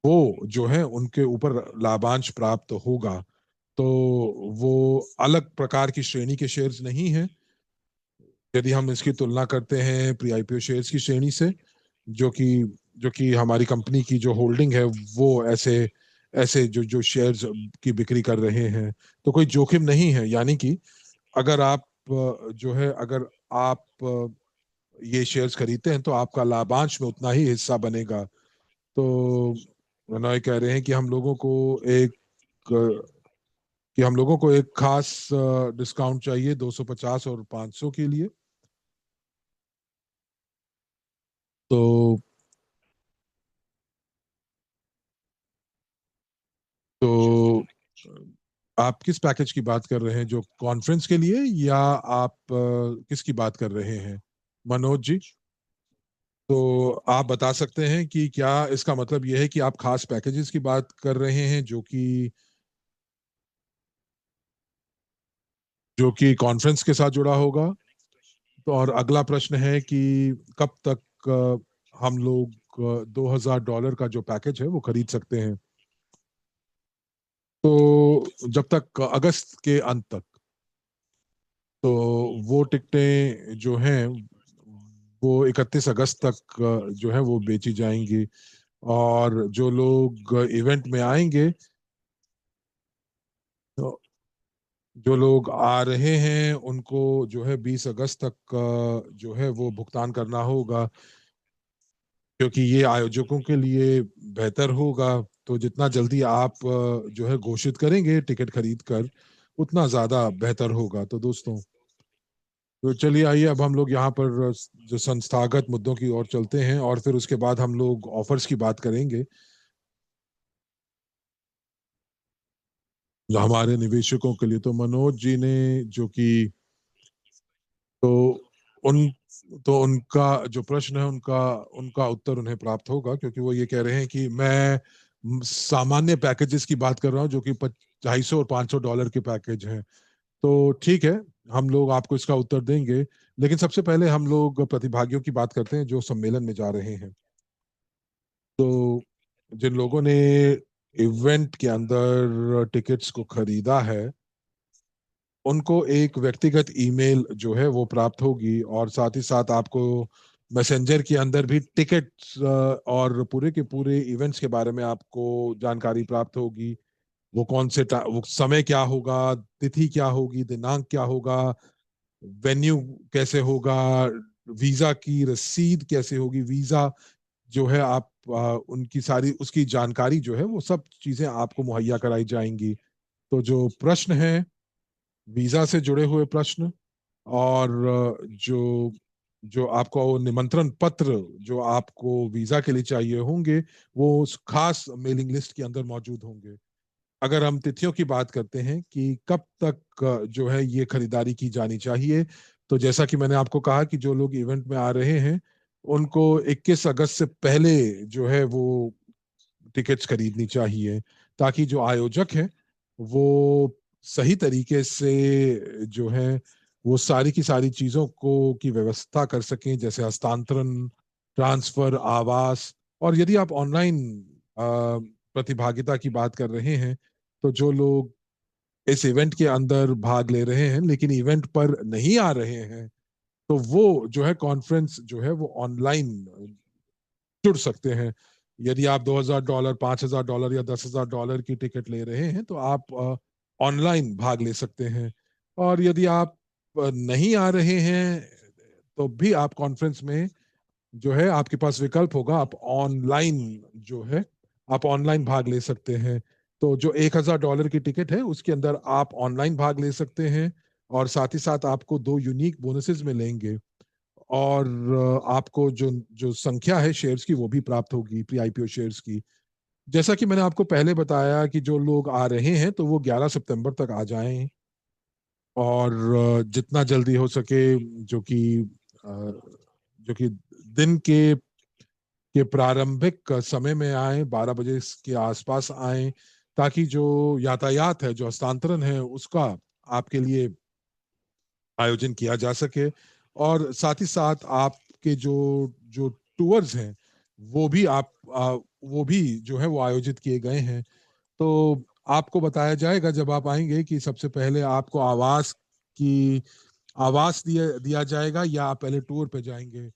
वो जो है उनके ऊपर लाभांश प्राप्त होगा। तो वो अलग प्रकार की श्रेणी के शेयर्स नहीं है। यदि हम इसकी तुलना करते हैं प्री आईपीओ शेयर्स की श्रेणी से, जो कि जो कि हमारी कंपनी की जो होल्डिंग है, वो ऐसे ऐसे जो जो शेयर्स की बिक्री कर रहे हैं, तो कोई जोखिम नहीं है। यानी कि अगर आप जो है, अगर आप ये शेयर्स खरीदते हैं, तो आपका लाभांश में उतना ही हिस्सा बनेगा। तो नॉय कह रहे हैं कि हम लोगों को एक खास डिस्काउंट चाहिए 250 और 500 के लिए। तो तो आप किस पैकेज की बात कर रहे हैं, जो कॉन्फ्रेंस के लिए, या आप किसकी बात कर रहे हैं, मनोज जी? तो आप बता सकते हैं कि क्या इसका मतलब यह है कि आप खास पैकेजेस की बात कर रहे हैं, जो कि कॉन्फ्रेंस के साथ जुड़ा होगा? तो और अगला प्रश्न है कि कब तक हम लोग $2,000 का जो पैकेज है वो खरीद सकते हैं? तो जब तक अगस्त के अंत तक। तो वो टिकटें जो हैं, वो 31 अगस्त तक जो है वो बेची जाएंगी। और जो लोग इवेंट में आएंगे, तो जो लोग आ रहे हैं उनको जो है 20 अगस्त तक जो है वो भुगतान करना होगा, क्योंकि ये आयोजकों के लिए बेहतर होगा। तो जितना जल्दी आप जो है घोषित करेंगे टिकट खरीद कर, उतना ज्यादा बेहतर होगा। तो दोस्तों, तो चलिए, आइए अब हम लोग यहाँ पर जो संस्थागत मुद्दों की ओर चलते हैं, और फिर उसके बाद हम लोग ऑफर्स की बात करेंगे, जो हमारे निवेशकों के लिए। तो मनोज जी ने, जो कि तो उन तो उनका जो प्रश्न है, उनका उनका उत्तर उन्हें प्राप्त होगा, क्योंकि वो ये कह रहे हैं कि मैं सामान्य पैकेजेस की बात कर रहा हूँ, जो कि 250 और $500 के पैकेज हैं। तो ठीक है, हम लोग आपको इसका उत्तर देंगे। लेकिन सबसे पहले हम लोग प्रतिभागियों की बात करते हैं जो सम्मेलन में जा रहे हैं। तो जिन लोगों ने इवेंट के अंदर टिकट्स को खरीदा है, उनको एक व्यक्तिगत ईमेल जो है वो प्राप्त होगी, और साथ ही साथ आपको मैसेंजर के अंदर भी टिकट्स और पूरे के पूरे इवेंट्स के बारे में आपको जानकारी प्राप्त होगी। वो समय क्या होगा, तिथि क्या होगी, दिनांक क्या होगा, वेन्यू कैसे होगा, वीजा की रसीद कैसे होगी, वीजा जो है आप उनकी सारी उसकी जानकारी जो है वो सब चीजें आपको मुहैया कराई जाएंगी। तो जो प्रश्न है, वीजा से जुड़े हुए प्रश्न, और जो जो आपको निमंत्रण पत्र जो आपको वीजा के लिए चाहिए होंगे, वो उस खास मेलिंग लिस्ट के अंदर मौजूद होंगे। अगर हम तिथियों की बात करते हैं कि कब तक जो है ये खरीदारी की जानी चाहिए, तो जैसा कि मैंने आपको कहा कि जो लोग इवेंट में आ रहे हैं, उनको 21 अगस्त से पहले जो है वो टिकट्स खरीदनी चाहिए, ताकि जो आयोजक है वो सही तरीके से जो है वो सारी की सारी चीजों को की व्यवस्था कर सकें, जैसे हस्तांतरण, ट्रांसफर, आवास। और यदि आप ऑनलाइन प्रतिभागिता की बात कर रहे हैं, तो जो लोग इस इवेंट के अंदर भाग ले रहे हैं लेकिन इवेंट पर नहीं आ रहे हैं, तो वो जो है कॉन्फ्रेंस जो है वो ऑनलाइन जुड़ सकते हैं। यदि आप $2,000, $5,000 या $10,000 की टिकट ले रहे हैं, तो आप ऑनलाइन भाग ले सकते हैं। और यदि आप नहीं आ रहे हैं, तो भी आप कॉन्फ्रेंस में जो है आपके पास विकल्प होगा, जो है आप ऑनलाइन भाग ले सकते हैं। तो जो $1,000 की टिकट है, उसके अंदर आप ऑनलाइन भाग ले सकते हैं। और साथ ही साथ आपको 2 यूनिक बोनसेस मिलेंगे। और आपको जो जो संख्या है शेयर्स की वो भी प्राप्त होगी, प्री आईपीओ शेयर्स की। जैसा कि मैंने आपको पहले बताया कि जो लोग आ रहे हैं तो वो 11 सितंबर तक आ जाएं। और जितना जल्दी हो सके, जो कि जो कि दिन के प्रारंभिक समय में आए, 12 बजे के आसपास आए, ताकि जो यातायात है, जो हस्तांतरण है, उसका आपके लिए आयोजन किया जा सके। और साथ ही साथ आपके जो जो टूर्स हैं वो भी जो है वो आयोजित किए गए हैं। तो आपको बताया जाएगा जब आप आएंगे कि सबसे पहले आपको आवास दिया दिया जाएगा, या आप पहले टूर पे जाएंगे।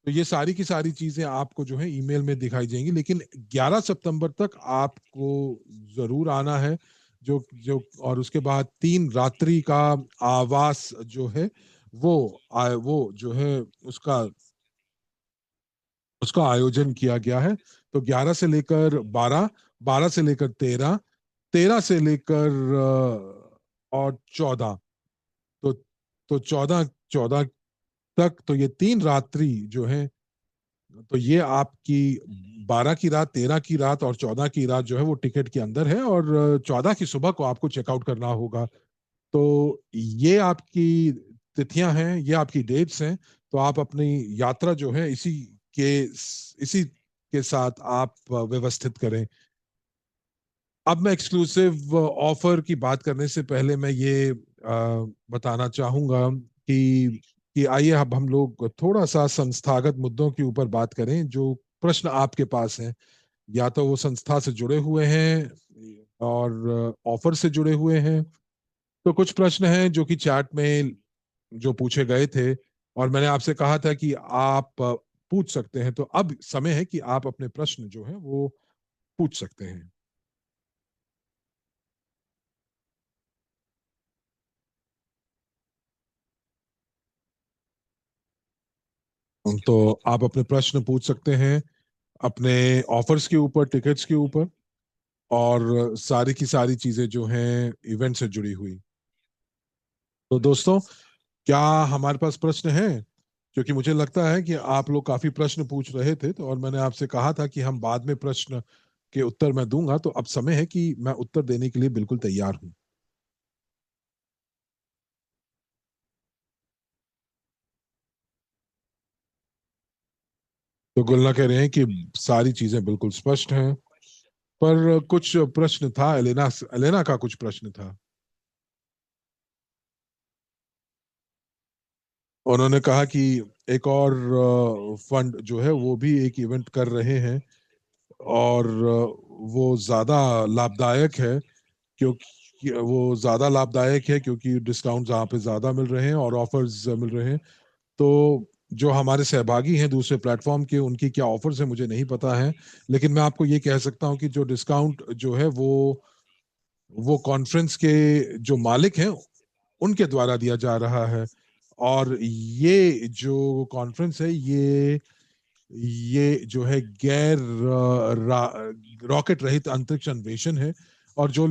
तो ये सारी की सारी चीजें आपको जो है ईमेल में दिखाई जाएंगी, लेकिन 11 सितंबर तक आपको जरूर आना है। जो जो और उसके बाद 3 रात्रि का आवास जो है वो जो है उसका उसका आयोजन किया गया है। तो 11 से लेकर 12, 12 से लेकर 13, 13 से लेकर और 14, तो 14, 14 तक, तो ये 3 रात्रि जो है, तो ये आपकी 12 की रात, 13 की रात और 14 की रात जो है वो टिकट के अंदर है। और 14 की सुबह को आपको चेकआउट करना होगा। तो ये आपकी तिथियां हैं, ये आपकी डेट्स हैं। तो आप अपनी यात्रा जो है के इसी के साथ आप व्यवस्थित करें। अब मैं एक्सक्लूसिव ऑफर की बात करने से पहले मैं ये बताना चाहूंगा कि आइए अब हम लोग थोड़ा सा संस्थागत मुद्दों के ऊपर बात करें। जो प्रश्न आपके पास हैं, या तो वो संस्था से जुड़े हुए हैं और ऑफर से जुड़े हुए हैं। तो कुछ प्रश्न हैं जो कि चैट में जो पूछे गए थे, और मैंने आपसे कहा था कि आप पूछ सकते हैं। तो अब समय है कि आप अपने प्रश्न जो है वो पूछ सकते हैं। तो आप अपने प्रश्न पूछ सकते हैं अपने ऑफर्स के ऊपर, टिकट्स के ऊपर, और सारी की सारी चीजें जो हैं इवेंट से जुड़ी हुई। तो दोस्तों, क्या हमारे पास प्रश्न है? क्योंकि मुझे लगता है कि आप लोग काफी प्रश्न पूछ रहे थे, तो और मैंने आपसे कहा था कि हम बाद में प्रश्न के उत्तर मैं दूंगा। तो अब समय है कि मैं उत्तर देने के लिए बिल्कुल तैयार हूं। तो गुलना कह रहे हैं कि सारी चीजें बिल्कुल स्पष्ट हैं, पर कुछ प्रश्न था, एलेना एलेना का कुछ प्रश्न था। उन्होंने कहा कि एक और फंड जो है वो भी एक इवेंट कर रहे हैं, और वो ज्यादा लाभदायक है, क्योंकि वो ज्यादा लाभदायक है क्योंकि डिस्काउंट यहाँ पे ज्यादा मिल रहे हैं और ऑफर्स मिल रहे हैं। तो जो हमारे सहभागी हैं दूसरे प्लेटफॉर्म के, उनकी क्या ऑफर्स है मुझे नहीं पता है। लेकिन मैं आपको ये कह सकता हूँ कि जो डिस्काउंट जो है वो कॉन्फ्रेंस के जो मालिक हैं उनके द्वारा दिया जा रहा है। और ये जो कॉन्फ्रेंस है, ये जो है गैर रॉकेट रहित अंतरिक्ष अन्वेषण है। और जो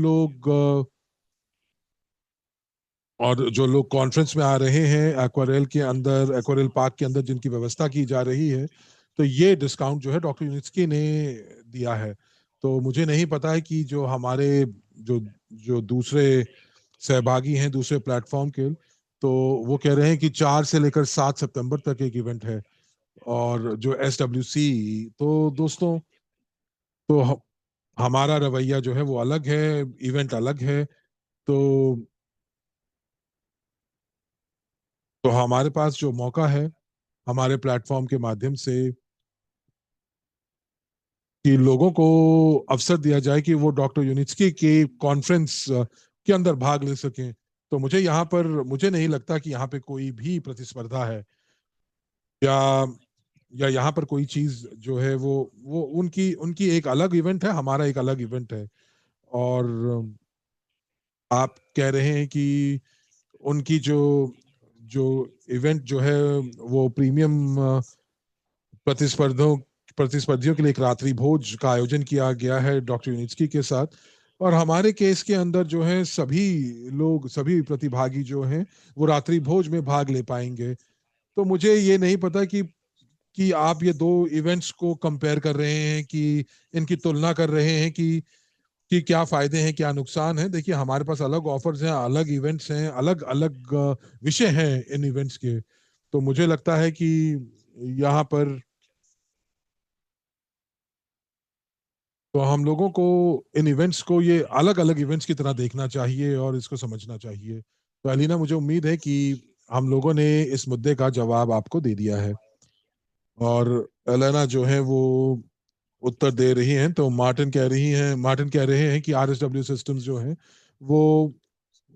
लोग कॉन्फ्रेंस में आ रहे हैं, एक्वारेल पार्क के अंदर जिनकी व्यवस्था की जा रही है, तो ये डिस्काउंट जो है डॉक्टर यूनिस्की ने दिया है। तो मुझे नहीं पता है कि जो हमारे जो जो दूसरे सहभागी हैं दूसरे प्लेटफॉर्म के, तो वो कह रहे हैं कि 4 से लेकर 7 सितंबर तक एक इवेंट है। और जो SWC, तो दोस्तों, तो हमारा रवैया जो है वो अलग है, इवेंट अलग है। तो हमारे पास जो मौका है हमारे प्लेटफॉर्म के माध्यम से कि लोगों को अवसर दिया जाए कि वो डॉक्टर यूनिस्की के कॉन्फ्रेंस के अंदर भाग ले सकें। तो मुझे नहीं लगता कि यहाँ पे कोई भी प्रतिस्पर्धा है, या यहाँ पर कोई चीज जो है वो उनकी उनकी एक अलग इवेंट है, हमारा एक अलग इवेंट है। और आप कह रहे हैं कि उनकी जो जो इवेंट जो है वो प्रीमियम प्रतिस्पर्धियों प्रतिस्पर्धियों के लिए एक रात्रि भोज का आयोजन किया गया है डॉक्टर यूनिस्की के साथ। और हमारे केस के अंदर जो है सभी लोग, सभी प्रतिभागी जो हैं वो रात्रि भोज में भाग ले पाएंगे। तो मुझे ये नहीं पता कि आप ये दो इवेंट्स को कंपेयर कर रहे हैं, कि इनकी तुलना कर रहे हैं कि क्या फायदे हैं क्या नुकसान है। देखिए, हमारे पास अलग ऑफर्स हैं, अलग इवेंट्स हैं, अलग अलग विषय हैं इन इवेंट्स के। तो मुझे लगता है कि यहाँ पर तो हम लोगों को इन इवेंट्स को ये अलग अलग इवेंट्स की तरह देखना चाहिए और इसको समझना चाहिए। तो अलीना, मुझे उम्मीद है कि हम लोगों ने इस मुद्दे का जवाब आपको दे दिया है। और एलेना जो है वो उत्तर दे रही हैं। तो मार्टिन कह रहे हैं कि आरएसडब्ल्यू सिस्टम्स जो हैं वो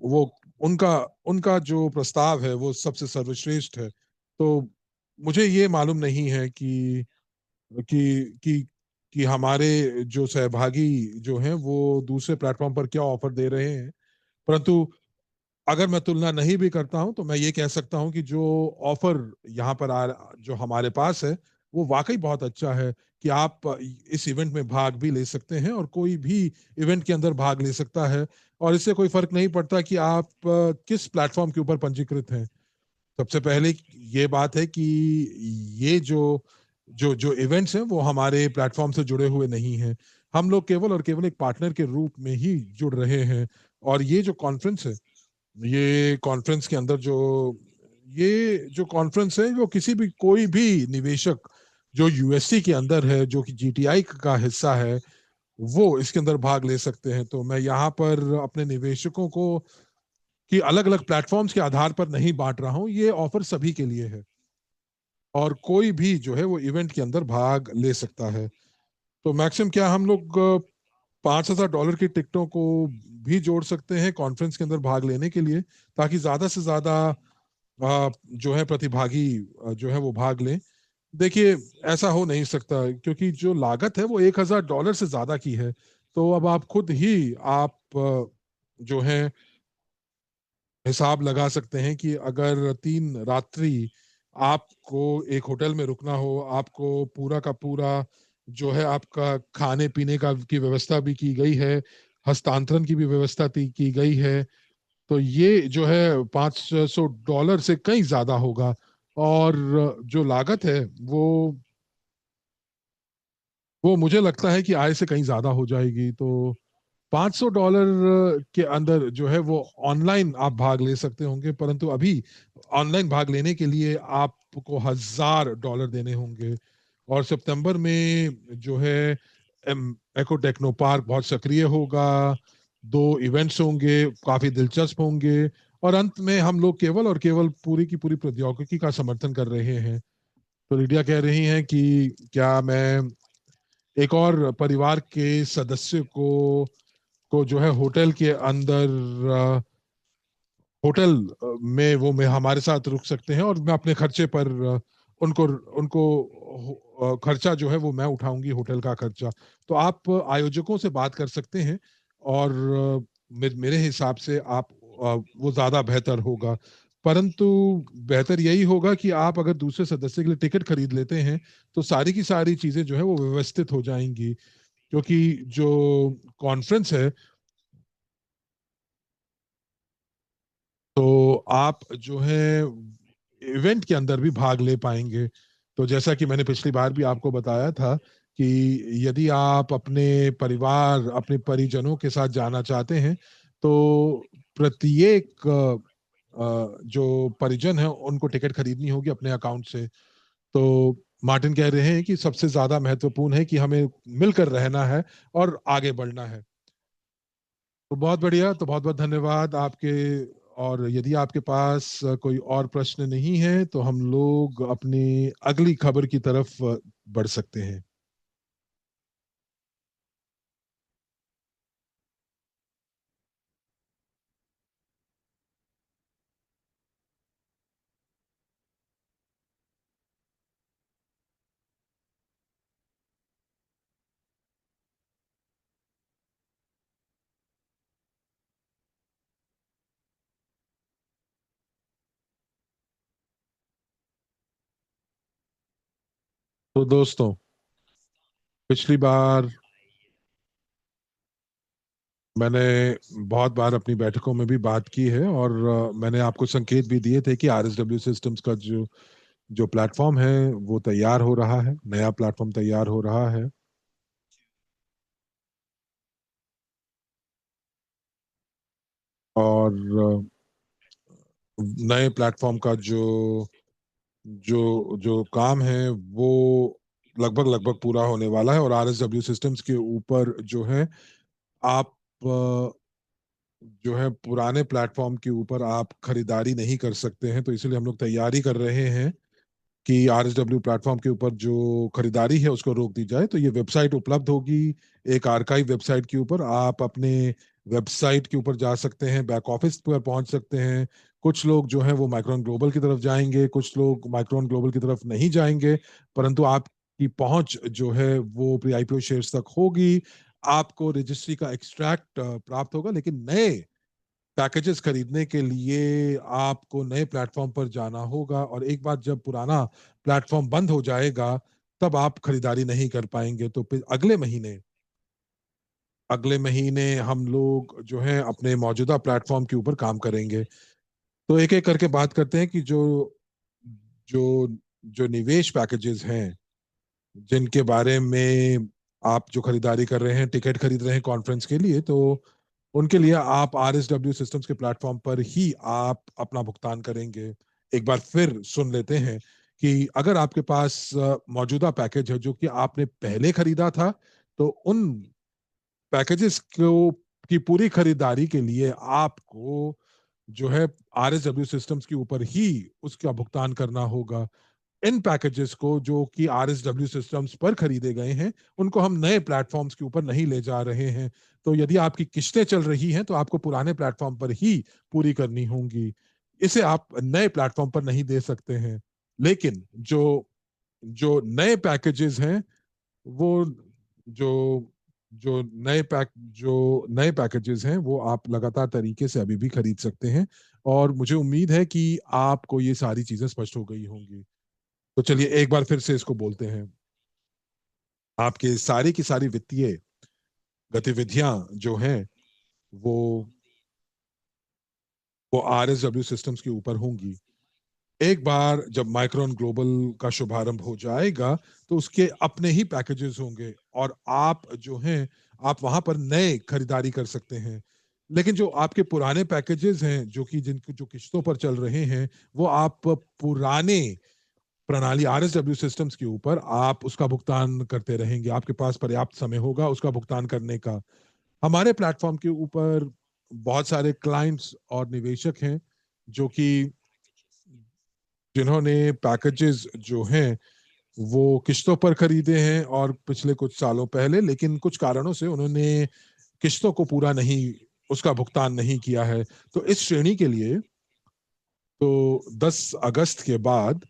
वो उनका उनका जो प्रस्ताव है वो सबसे सर्वश्रेष्ठ है। तो मुझे ये मालूम नहीं है कि कि हमारे जो सहभागी जो हैं वो दूसरे प्लेटफॉर्म पर क्या ऑफर दे रहे हैं। परंतु अगर मैं तुलना नहीं भी करता हूं तो मैं ये कह सकता हूं कि जो ऑफर यहाँ पर जो हमारे पास है वो वाकई बहुत अच्छा है, कि आप इस इवेंट में भाग भी ले सकते हैं और कोई भी इवेंट के अंदर भाग ले सकता है। और इससे कोई फर्क नहीं पड़ता कि आप किस प्लेटफॉर्म के ऊपर पंजीकृत हैं। सबसे पहले ये बात है कि ये जो जो जो इवेंट्स हैं वो हमारे प्लेटफॉर्म से जुड़े हुए नहीं हैं। हम लोग केवल और केवल एक पार्टनर के रूप में ही जुड़ रहे हैं। और ये जो कॉन्फ्रेंस है, ये कॉन्फ्रेंस के अंदर जो कॉन्फ्रेंस है, वो किसी भी कोई भी निवेशक जो यूएससी के अंदर है, जो कि जीटीआई का हिस्सा है, वो इसके अंदर भाग ले सकते हैं। तो मैं यहाँ पर अपने निवेशकों को कि अलग अलग प्लेटफॉर्म्स के आधार पर नहीं बांट रहा हूँ, ये ऑफर सभी के लिए है और कोई भी जो है वो इवेंट के अंदर भाग ले सकता है। तो मैक्सिमम क्या हम लोग $5,000 की टिकटों को भी जोड़ सकते हैं कॉन्फ्रेंस के अंदर भाग लेने के लिए, ताकि ज्यादा से ज्यादा जो है प्रतिभागी जो है वो भाग लें। देखिए, ऐसा हो नहीं सकता क्योंकि जो लागत है वो $1,000 से ज्यादा की है। तो अब आप खुद ही आप जो है हिसाब लगा सकते हैं कि अगर 3 रात्रि आपको एक होटल में रुकना हो, आपको पूरा का पूरा जो है आपका खाने पीने का की व्यवस्था भी की गई है, हस्तांतरण की भी व्यवस्था की गई है, तो ये जो है $500 से कहीं ज्यादा होगा। और जो लागत है वो मुझे लगता है कि आय से कहीं ज्यादा हो जाएगी। तो $500 के अंदर जो है वो ऑनलाइन आप भाग ले सकते होंगे, परंतु अभी ऑनलाइन भाग लेने के लिए आपको $1,000 देने होंगे। और सितंबर में जो है एको टेक्नो पार्क बहुत सक्रिय होगा, 2 इवेंट्स होंगे, काफी दिलचस्प होंगे। और अंत में हम लोग केवल और केवल पूरी की पूरी प्रौद्योगिकी का समर्थन कर रहे हैं। तो लिडिया कह रही हैं कि क्या मैं एक और परिवार के सदस्य को जो है होटल के अंदर होटल में वो में हमारे साथ रुक सकते हैं और मैं अपने खर्चे पर उनको उनको खर्चा जो है वो मैं उठाऊंगी, होटल का खर्चा। तो आप आयोजकों से बात कर सकते हैं और मेरे हिसाब से आप वो ज्यादा बेहतर होगा। परंतु बेहतर यही होगा कि आप अगर दूसरे सदस्य के लिए टिकट खरीद लेते हैं तो सारी की सारी चीजें जो है वो व्यवस्थित हो जाएंगी। क्योंकि जो कॉन्फ्रेंस है, तो आप जो है इवेंट के अंदर भी भाग ले पाएंगे। तो जैसा कि मैंने पिछली बार भी आपको बताया था कि यदि आप अपने परिवार, अपने परिजनों के साथ जाना चाहते हैं तो प्रत्येक जो परिजन है उनको टिकट खरीदनी होगी अपने अकाउंट से। तो मार्टिन कह रहे हैं कि सबसे ज्यादा महत्वपूर्ण है कि हमें मिलकर रहना है और आगे बढ़ना है। तो बहुत बढ़िया, तो बहुत बहुत धन्यवाद आपके। और यदि आपके पास कोई और प्रश्न नहीं है तो हम लोग अपनी अगली खबर की तरफ बढ़ सकते हैं। तो दोस्तों, पिछली बार मैंने बहुत बार अपनी बैठकों में भी बात की है, और मैंने आपको संकेत भी दिए थे कि आरएसडब्ल्यू सिस्टम्स का जो जो प्लेटफॉर्म है वो तैयार हो रहा है, नया प्लेटफॉर्म तैयार हो रहा है। और नए प्लेटफॉर्म का जो जो जो काम है वो लगभग लगभग पूरा होने वाला है, और आरएसडब्ल्यू सिस्टम्स के ऊपर जो है आप जो है पुराने प्लेटफॉर्म के ऊपर आप खरीदारी नहीं कर सकते हैं। तो इसलिए हम लोग तैयारी कर रहे हैं कि आरएसडब्ल्यू प्लेटफॉर्म के ऊपर जो खरीदारी है उसको रोक दी जाए। तो ये वेबसाइट उपलब्ध होगी, एक आर्काइव वेबसाइट के ऊपर। आप अपने वेबसाइट के ऊपर जा सकते हैं, बैक ऑफिस पर पहुंच सकते हैं। कुछ लोग जो हैं वो माइक्रोन ग्लोबल की तरफ जाएंगे, कुछ लोग माइक्रोन ग्लोबल की तरफ नहीं जाएंगे, परंतु आपकी पहुंच जो है वो प्री आईपीओ शेयर्स तक होगी। आपको रजिस्ट्री का एक्सट्रैक्ट प्राप्त होगा, लेकिन नए पैकेजेस खरीदने के लिए आपको नए प्लेटफॉर्म पर जाना होगा, और एक बार जब पुराना प्लेटफॉर्म बंद हो जाएगा तब आप खरीदारी नहीं कर पाएंगे। तो फिर अगले महीने हम लोग जो है अपने मौजूदा प्लेटफॉर्म के ऊपर काम करेंगे। तो एक एक करके बात करते हैं कि जो जो जो निवेश पैकेजेस हैं जिनके बारे में आप जो खरीदारी कर रहे हैं, टिकट खरीद रहे हैं कॉन्फ्रेंस के लिए, तो उनके लिए आप आरएसडब्ल्यू सिस्टम्स के प्लेटफॉर्म पर ही आप अपना भुगतान करेंगे। एक बार फिर सुन लेते हैं कि अगर आपके पास मौजूदा पैकेज है जो कि आपने पहले खरीदा था, तो उन पैकेजेस को की पूरी खरीदारी के लिए आपको जो है आरएसडब्ल्यू सिस्टम्स के ऊपर ही उसका भुगतान करना होगा। इन पैकेजेस को जो कि आरएसडब्ल्यू सिस्टम्स पर खरीदे गए हैं उनको हम नए प्लेटफॉर्म्स के ऊपर नहीं ले जा रहे हैं। तो यदि आपकी किस्तें चल रही हैं तो आपको पुराने प्लेटफॉर्म पर ही पूरी करनी होंगी, इसे आप नए प्लेटफॉर्म पर नहीं दे सकते हैं। लेकिन जो जो नए पैकेजेस हैं वो जो जो नए पैकेजेस हैं वो आप लगातार तरीके से अभी भी खरीद सकते हैं, और मुझे उम्मीद है कि आपको ये सारी चीजें स्पष्ट हो गई होंगी। तो चलिए एक बार फिर से इसको बोलते हैं। आपके सारी की सारी वित्तीय गतिविधियां जो हैं वो वो आरएसडब्ल्यू सिस्टम्स के ऊपर होंगी। एक बार जब माइक्रोन ग्लोबल का शुभारंभ हो जाएगा तो उसके अपने ही पैकेजेस होंगे, और आप जो हैं आप वहां पर नए खरीदारी कर सकते हैं। लेकिन जो आपके पुराने पैकेजेस हैं जो कि जिनको जो किश्तों पर चल रहे हैं, वो आप पुराने प्रणाली आरएसडब्ल्यू सिस्टम्स के ऊपर आप उसका भुगतान करते रहेंगे। आपके पास पर्याप्त समय होगा उसका भुगतान करने का। हमारे प्लेटफॉर्म के ऊपर बहुत सारे क्लाइंट्स और निवेशक हैं जो कि जिन्होंने पैकेजेस जो हैं वो किश्तों पर खरीदे हैं, और पिछले कुछ सालों पहले, लेकिन कुछ कारणों से उन्होंने किश्तों को पूरा नहीं उसका भुगतान नहीं किया है। तो इस श्रेणी के लिए तो 10 अगस्त के बाद,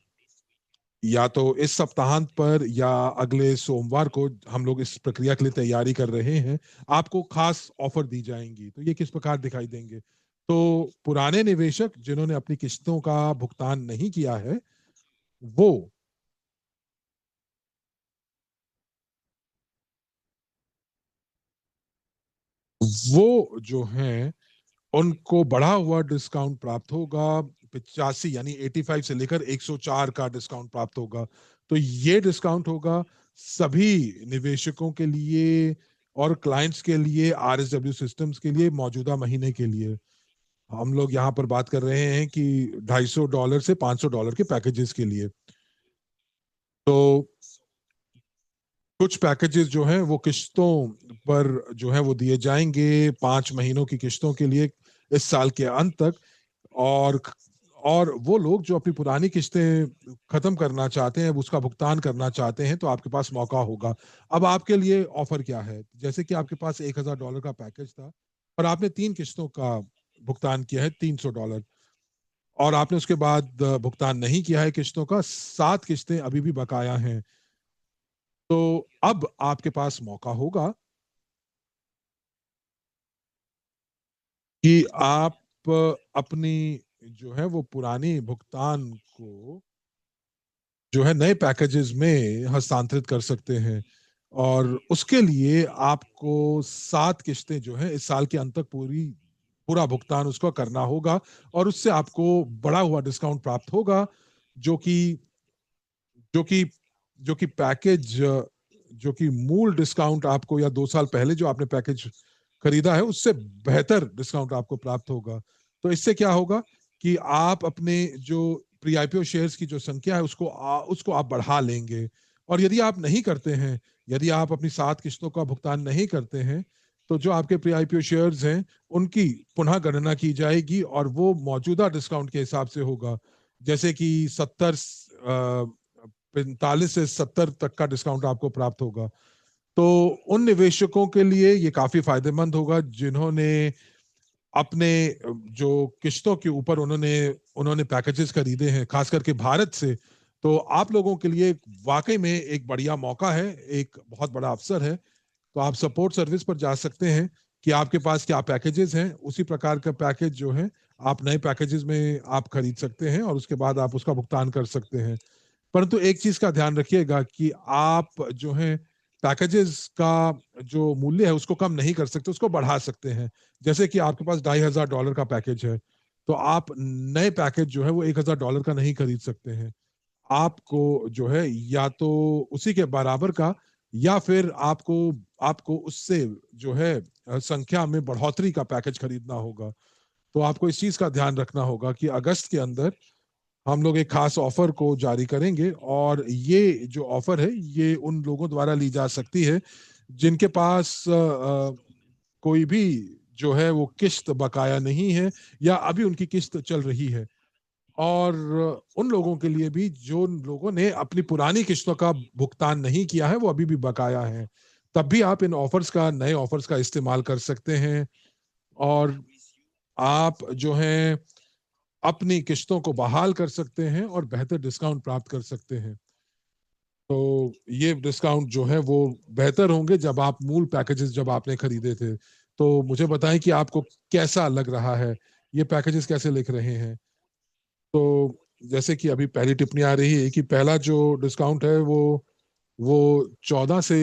या तो इस सप्ताहांत पर या अगले सोमवार को, हम लोग इस प्रक्रिया के लिए तैयारी कर रहे हैं। आपको खास ऑफर दी जाएंगी। तो ये किस प्रकार दिखाई देंगे? तो पुराने निवेशक जिन्होंने अपनी किस्तों का भुगतान नहीं किया है, वो वो जो हैं उनको बढ़ा हुआ डिस्काउंट प्राप्त होगा। 85 यानी 85 से लेकर 104 का डिस्काउंट प्राप्त होगा। तो ये डिस्काउंट होगा सभी निवेशकों के लिए और क्लाइंट्स के लिए, आरएसडब्ल्यू सिस्टम्स के लिए मौजूदा महीने के लिए। हम लोग यहाँ पर बात कर रहे हैं कि $250 से $500 के पैकेजेस के लिए। तो कुछ पैकेजेस जो हैं वो किश्तों पर जो है वो दिए जाएंगे 5 महीनों की किश्तों के लिए इस साल के अंत तक। और और वो लोग जो अपनी पुरानी किस्तें खत्म करना चाहते हैं, उसका भुगतान करना चाहते हैं, तो आपके पास मौका होगा। अब आपके लिए ऑफर क्या है? जैसे कि आपके पास $1,000 का पैकेज था और आपने 3 किस्तों का भुगतान किया है, $300, और आपने उसके बाद भुगतान नहीं किया है किस्तों का, 7 किस्तें अभी भी बकाया हैं। तो अब आपके पास मौका होगा कि आप अपनी जो है वो पुरानी भुगतान को जो है नए पैकेजेस में हस्तांतरित कर सकते हैं। और उसके लिए आपको 7 किश्तें जो है इस साल के अंत तक पूरा भुगतान उसको करना होगा, और उससे आपको बड़ा हुआ डिस्काउंट प्राप्त होगा, जो कि जो कि जो कि पैकेज जो कि मूल डिस्काउंट आपको, या 2 साल पहले जो आपने पैकेज खरीदा है उससे बेहतर डिस्काउंट आपको प्राप्त होगा। तो इससे क्या होगा कि आप अपने जो प्री आईपीओ शेयर्स की जो संख्या है उसको आप बढ़ा लेंगे। और यदि आप नहीं करते हैं, यदि आप अपनी 7 किश्तों का भुगतान नहीं करते हैं, तो जो आपके प्री आईपीओ शेयर्स हैं उनकी पुनः गणना की जाएगी, और वो मौजूदा डिस्काउंट के हिसाब से होगा। जैसे कि 45 से 70 तक का डिस्काउंट आपको प्राप्त होगा। तो उन निवेशकों के लिए ये काफी फायदेमंद होगा जिन्होंने अपने जो किश्तों के ऊपर उन्होंने उन्होंने पैकेजेस खरीदे हैं, खास करके भारत से। तो आप लोगों के लिए वाकई में एक बढ़िया मौका है, एक बहुत बड़ा अवसर है। तो आप सपोर्ट सर्विस पर जा सकते हैं कि आपके पास क्या पैकेजेस हैं, उसी प्रकार का पैकेज जो है आप नए पैकेजेस में आप खरीद सकते हैं, और उसके बाद आप उसका भुगतान कर सकते हैं। परंतु एक चीज का ध्यान रखिएगा कि आप जो है पैकेजेस का जो मूल्य है उसको कम नहीं कर सकते, उसको बढ़ा सकते हैं। जैसे कि आपके पास $2,500 का पैकेज है, तो आप नए पैकेज जो है वो $1,000 का नहीं खरीद सकते हैं। आपको जो है या तो उसी के बराबर का, या फिर आपको आपको उससे जो है संख्या में बढ़ोतरी का पैकेज खरीदना होगा। तो आपको इस चीज का ध्यान रखना होगा कि अगस्त के अंदर हम लोग एक खास ऑफर को जारी करेंगे, और ये जो ऑफर है ये उन लोगों द्वारा ली जा सकती है जिनके पास कोई भी जो है वो किस्त बकाया नहीं है, या अभी उनकी किस्त चल रही है। और उन लोगों के लिए भी जो लोगों ने अपनी पुरानी किस्तों का भुगतान नहीं किया है, वो अभी भी बकाया है, तब भी आप इन ऑफर्स का नए ऑफर्स का इस्तेमाल कर सकते हैं। और आप जो है अपनी किश्तों को बहाल कर सकते हैं और बेहतर डिस्काउंट प्राप्त कर सकते हैं। तो ये डिस्काउंट जो है वो बेहतर होंगे जब आप मूल पैकेजेस जब आपने खरीदे थे। तो मुझे बताएं कि आपको कैसा लग रहा है, ये पैकेजेस कैसे लिख रहे हैं। तो जैसे कि अभी पहली टिप्पणी आ रही है कि पहला जो डिस्काउंट है वो 14 से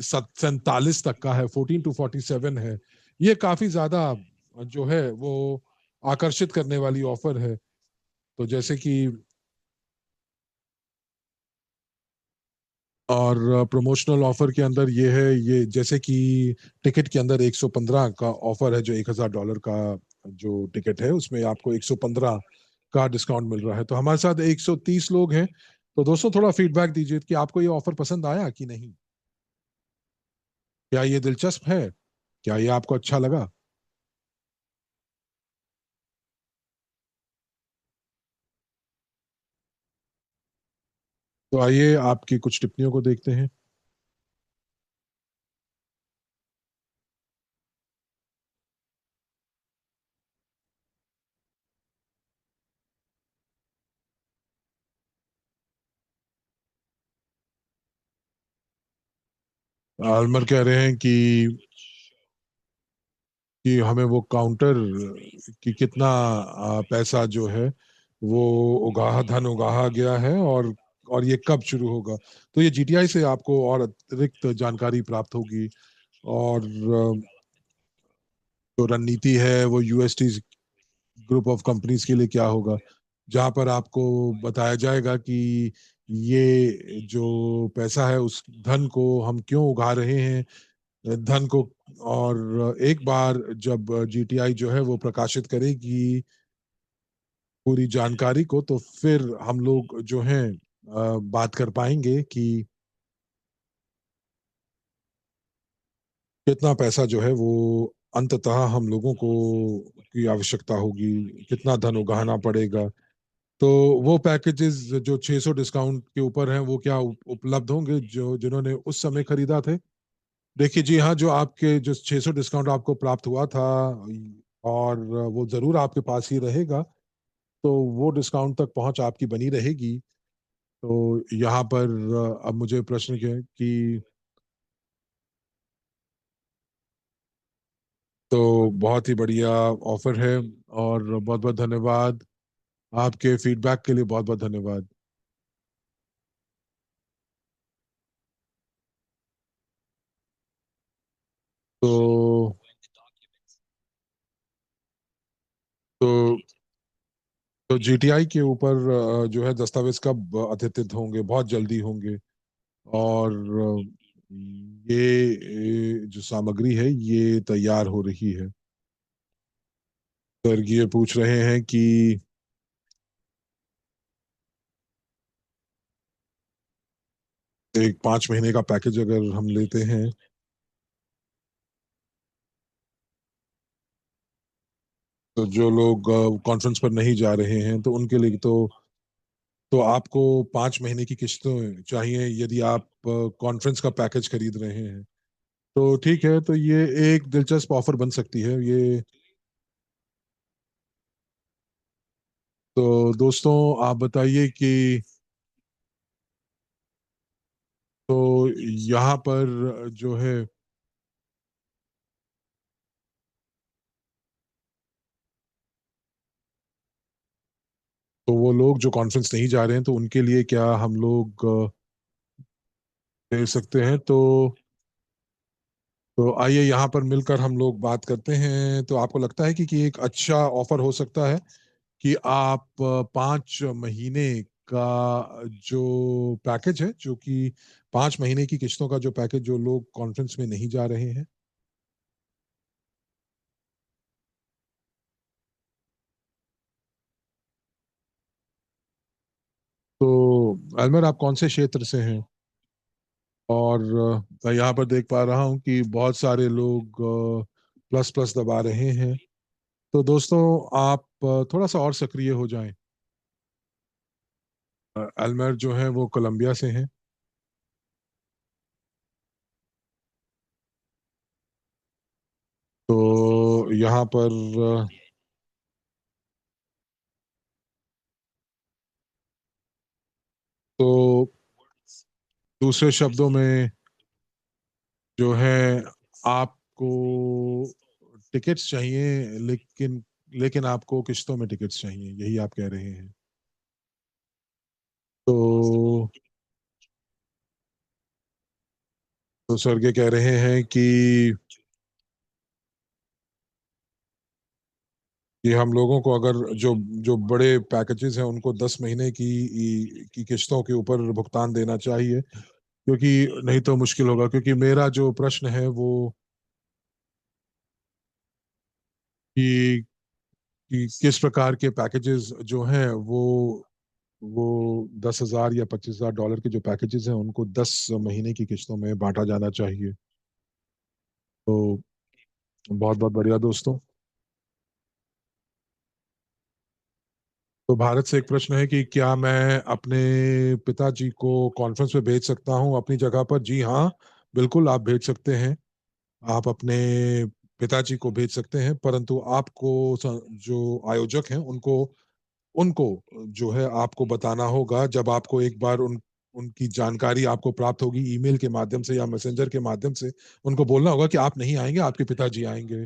47 तक का है, 14 to 47 है। ये काफी ज्यादा जो है वो आकर्षित करने वाली ऑफर है। तो जैसे कि और प्रमोशनल ऑफर के अंदर ये है, ये जैसे कि टिकट के अंदर 115 का ऑफर है, जो $1,000 का जो टिकट है उसमें आपको 115 का डिस्काउंट मिल रहा है। तो हमारे साथ 130 लोग हैं। तो दोस्तों थोड़ा फीडबैक दीजिए कि आपको ये ऑफर पसंद आया कि नहीं। क्या ये दिलचस्प है, क्या ये आपको अच्छा लगा। तो आइए आपकी कुछ टिप्पणियों को देखते हैं। आलमर कह रहे हैं कि हमें वो काउंटर कि कितना पैसा जो है वो धन उगाहा गया है, और ये कब शुरू होगा। तो ये जीटीआई से आपको और अतिरिक्त जानकारी प्राप्त होगी। और जो रणनीति है वो यूएसटी ग्रुप ऑफ कंपनीज के लिए क्या होगा, जहां पर आपको बताया जाएगा कि ये जो पैसा है उस धन को हम क्यों उगा रहे हैं, धन को। और एक बार जब जीटीआई जो है वो प्रकाशित करेगी पूरी जानकारी को, तो फिर हम लोग जो हैं बात कर पाएंगे कि कितना पैसा जो है वो अंततः हम लोगों को की आवश्यकता होगी, कितना धन उगाना पड़ेगा। तो वो पैकेजेस जो 600 डिस्काउंट के ऊपर हैं वो क्या उपलब्ध होंगे जो जिन्होंने उस समय खरीदा थे। देखिए जी हाँ, जो आपके जो 600 डिस्काउंट आपको प्राप्त हुआ था, और वो जरूर आपके पास ही रहेगा। तो वो डिस्काउंट तक पहुंच आपकी बनी रहेगी। तो यहाँ पर अब मुझे प्रश्न क्या है कि तो बहुत ही बढ़िया ऑफर है, और बहुत बहुत धन्यवाद। आपके फीडबैक के लिए बहुत बहुत धन्यवाद। तो तो तो जीटीआई के ऊपर जो है दस्तावेज कब अद्यतित होंगे? बहुत जल्दी होंगे। और ये जो सामग्री है ये तैयार हो रही है। सर ये पूछ रहे हैं कि एक 5 महीने का पैकेज अगर हम लेते हैं, तो जो लोग कॉन्फ्रेंस पर नहीं जा रहे हैं तो उनके लिए तो आपको 5 महीने की किश्तें चाहिए यदि आप कॉन्फ्रेंस का पैकेज खरीद रहे हैं। तो ठीक है, तो ये एक दिलचस्प ऑफर बन सकती है ये। तो दोस्तों आप बताइए कि तो यहाँ पर जो है, तो वो लोग जो कॉन्फ्रेंस नहीं जा रहे हैं तो उनके लिए क्या हम लोग दे सकते हैं? तो आइए यहाँ पर मिलकर हम लोग बात करते हैं। तो आपको लगता है कि एक अच्छा ऑफर हो सकता है कि आप 5 महीने का जो पैकेज है, जो कि 5 महीने की किश्तों का जो पैकेज जो लोग कॉन्फ्रेंस में नहीं जा रहे हैं। तो अजमर आप कौन से क्षेत्र से हैं? और मैं यहाँ पर देख पा रहा हूँ कि बहुत सारे लोग प्लस प्लस दबा रहे हैं। तो दोस्तों आप थोड़ा सा और सक्रिय हो जाएं। अल्मर जो है वो कोलंबिया से हैं। तो यहाँ पर तो दूसरे शब्दों में जो है आपको टिकट्स चाहिए, लेकिन लेकिन आपको किश्तों में टिकट्स चाहिए, यही आप कह रहे हैं? तो तो सर ये कह रहे हैं कि हम लोगों को अगर जो जो बड़े पैकेजेस हैं उनको 10 महीने की किश्तों के ऊपर भुगतान देना चाहिए, क्योंकि नहीं तो मुश्किल होगा। क्योंकि मेरा जो प्रश्न है वो कि किस प्रकार के पैकेजेस जो हैं वो 10,000 या 25,000 डॉलर के जो पैकेजेस हैं उनको 10 महीने की किश्तों में बांटा जाना चाहिए। तो बहुत बहुत बढ़िया दोस्तों। तो भारत से एक प्रश्न है कि क्या मैं अपने पिताजी को कॉन्फ्रेंस में भेज सकता हूं अपनी जगह पर? जी हाँ, बिल्कुल आप भेज सकते हैं। आप अपने पिताजी को भेज सकते हैं, परंतु आपको जो आयोजक हैं उनको उनको जो है आपको बताना होगा। जब आपको एक बार उनकी जानकारी आपको प्राप्त होगी ईमेल के माध्यम से या मैसेंजर के माध्यम से, उनको बोलना होगा कि आप नहीं आएंगे, आपके पिताजी आएंगे।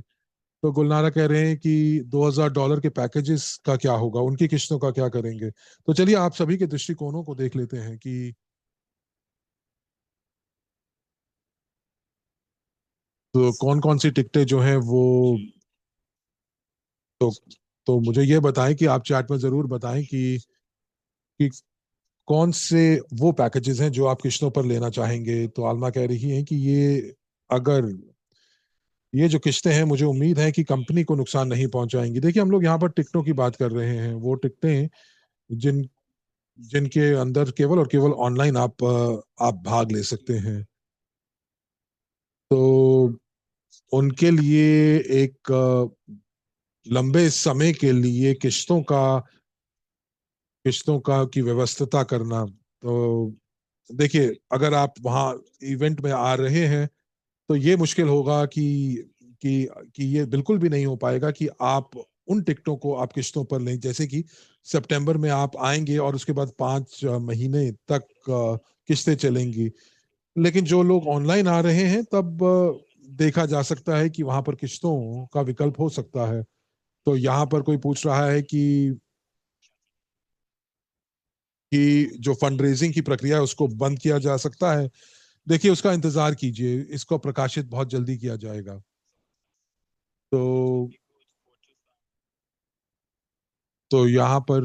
तो गुलनारा कह रहे हैं कि $2,000 के पैकेजेस का क्या होगा, उनकी किश्तों का क्या करेंगे? तो चलिए आप सभी के दृष्टिकोणों को देख लेते हैं कि तो कौन कौन सी टिकटें जो हैं वो तो तो मुझे ये बताएं कि आप चैट में जरूर बताएं कि कौन से वो पैकेजेस हैं जो आप किश्तों पर लेना चाहेंगे। तो आलमा कह रही है कि अगर ये जो किस्तें हैं मुझे उम्मीद है कि कंपनी को नुकसान नहीं पहुंचाएंगी। देखिए हम लोग यहाँ पर टिकटों की बात कर रहे हैं, वो टिकटें जिन जिनके अंदर केवल और केवल ऑनलाइन आप भाग ले सकते हैं। तो उनके लिए एक लंबे समय के लिए किश्तों का की व्यवस्था करना। तो देखिए अगर आप वहाँ इवेंट में आ रहे हैं तो ये मुश्किल होगा कि ये बिल्कुल भी नहीं हो पाएगा कि आप उन टिकटों को आप किश्तों पर लें। जैसे कि सितंबर में आप आएंगे और उसके बाद 5 महीने तक किश्तें चलेंगी। लेकिन जो लोग ऑनलाइन आ रहे हैं तब देखा जा सकता है कि वहां पर किश्तों का विकल्प हो सकता है। तो यहाँ पर कोई पूछ रहा है कि जो फंड रेजिंग की प्रक्रिया है उसको बंद किया जा सकता है। देखिए उसका इंतजार कीजिए, इसको प्रकाशित बहुत जल्दी किया जाएगा। तो यहाँ पर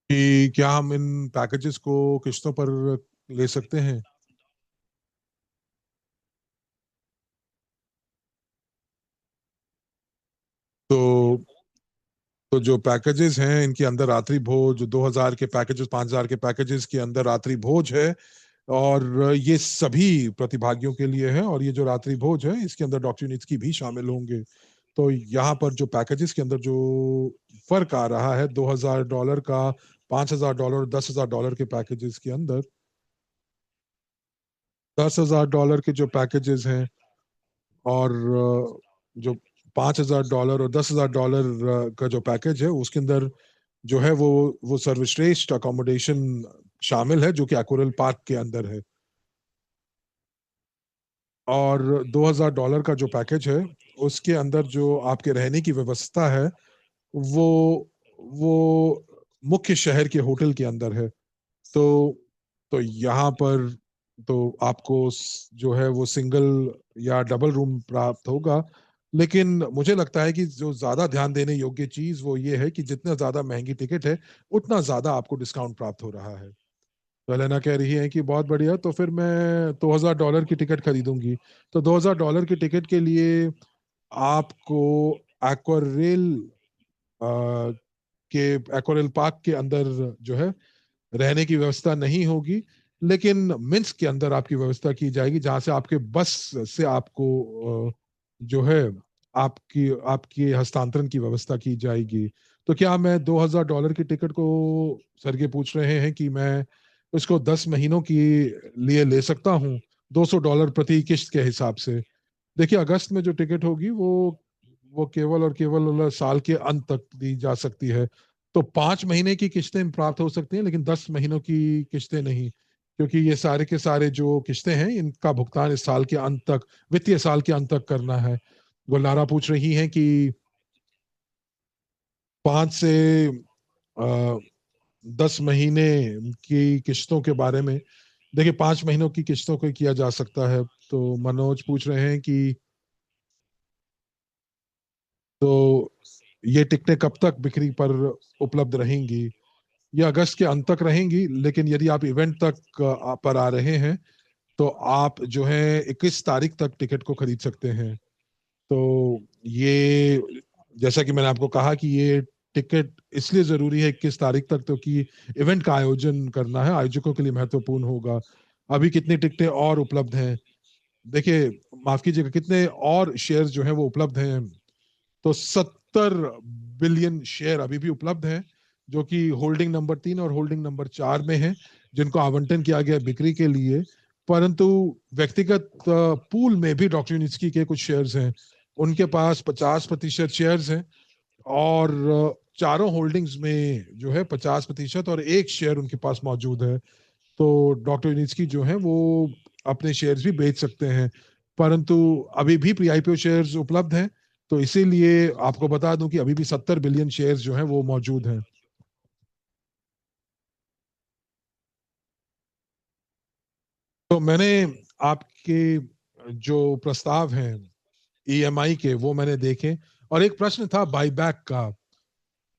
कि क्या हम इन पैकेजेस को किस्तों पर ले सकते हैं? तो जो पैकेजेस हैं इनके अंदर रात्रि भोज, 2000 के पैकेजेस, 5000 के पैकेजेस के अंदर रात्रि भोज है, और ये सभी प्रतिभागियों के लिए है। और ये जो रात्रि भोज है इसके अंदर डॉक्टर यूनिट्स भी शामिल होंगे। तो यहाँ पर जो पैकेजेस के अंदर जो फर्क आ रहा है $2000 का, $5000, $10,000 के पैकेजेस के अंदर, $10,000 के जो पैकेजेस हैं, और जो $5000 और $10,000 का जो पैकेज है उसके अंदर जो है वो सर्वश्रेष्ठ अकोमोडेशन शामिल है, जो कि एकोरल पार्क के अंदर है। और $2000 का जो पैकेज है उसके अंदर जो आपके रहने की व्यवस्था है वो वो मुख्य शहर के होटल के अंदर है। तो यहाँ पर तो आपको जो है वो सिंगल या डबल रूम प्राप्त होगा। लेकिन मुझे लगता है कि जो ज्यादा ध्यान देने योग्य चीज वो ये है कि जितना ज्यादा महंगी टिकट है उतना ज्यादा आपको डिस्काउंट प्राप्त हो रहा है। तो एलेना कह रही है कि बहुत बढ़िया, तो फिर मैं $2000 की टिकट खरीदूंगी। तो $2000 की टिकट के लिए आपको एक्वारेल के एक्वारेल पार्क के अंदर जो है रहने की व्यवस्था नहीं होगी, लेकिन मिन्स्क के अंदर आपकी व्यवस्था की जाएगी, जहां से आपके बस से आपको जो है आपकी आपकी हस्तांतरण की व्यवस्था की जाएगी। तो क्या मैं $2000 की टिकट को, सरगे पूछ रहे हैं कि मैं उसको 10 महीनों की लिए ले सकता हूँ, $200 प्रति किश्त के हिसाब से? देखिए अगस्त में जो टिकट होगी वो केवल और केवल साल के अंत तक दी जा सकती है। तो 5 महीने की किस्तें प्राप्त हो सकती हैं, लेकिन 10 महीनों की किस्तें नहीं, क्योंकि ये सारे के सारे जो किस्तें हैं इनका भुगतान इस साल के अंत तक, वित्तीय साल के अंत तक करना है। गुलनारा पूछ रही हैं कि 5 से 10 महीने की किस्तों के बारे में। देखिए 5 महीनों की किस्तों को किया जा सकता है। तो मनोज पूछ रहे हैं कि तो ये टिकटें कब तक बिक्री पर उपलब्ध रहेंगी? ये अगस्त के अंत तक रहेंगी, लेकिन यदि आप इवेंट तक पर आ रहे हैं तो आप जो है 21 तारीख तक टिकट को खरीद सकते हैं। तो ये, जैसा कि मैंने आपको कहा कि ये टिकट इसलिए जरूरी है 21 तारीख तक, तो कि इवेंट का आयोजन करना है, आयोजकों के लिए महत्वपूर्ण होगा। अभी कितनी टिकटें और उपलब्ध हैं? देखिए, माफ कीजिएगा, कितने और शेयर जो है वो उपलब्ध हैं? तो 70 बिलियन शेयर अभी भी उपलब्ध हैं, जो कि होल्डिंग नंबर 3 और होल्डिंग नंबर 4 में है, जिनको आवंटन किया गया बिक्री के लिए। परंतु व्यक्तिगत पूल में भी डॉक्टर यूनिस्की के कुछ शेयर्स हैं, उनके पास 50% शेयर्स हैं। और चारों होल्डिंग्स में जो है 50% और एक शेयर उनके पास मौजूद है। तो डॉक्टर यूनिस्की जो है वो अपने शेयर्स भी बेच सकते हैं। परंतु अभी भी प्री आईपीओ शेयर्स उपलब्ध हैं, तो इसीलिए आपको बता दूं कि अभी भी 70 बिलियन शेयर्स जो हैं वो मौजूद हैं। तो मैंने आपके जो प्रस्ताव हैं ईएमआई के वो मैंने देखे, और एक प्रश्न था बायबैक का।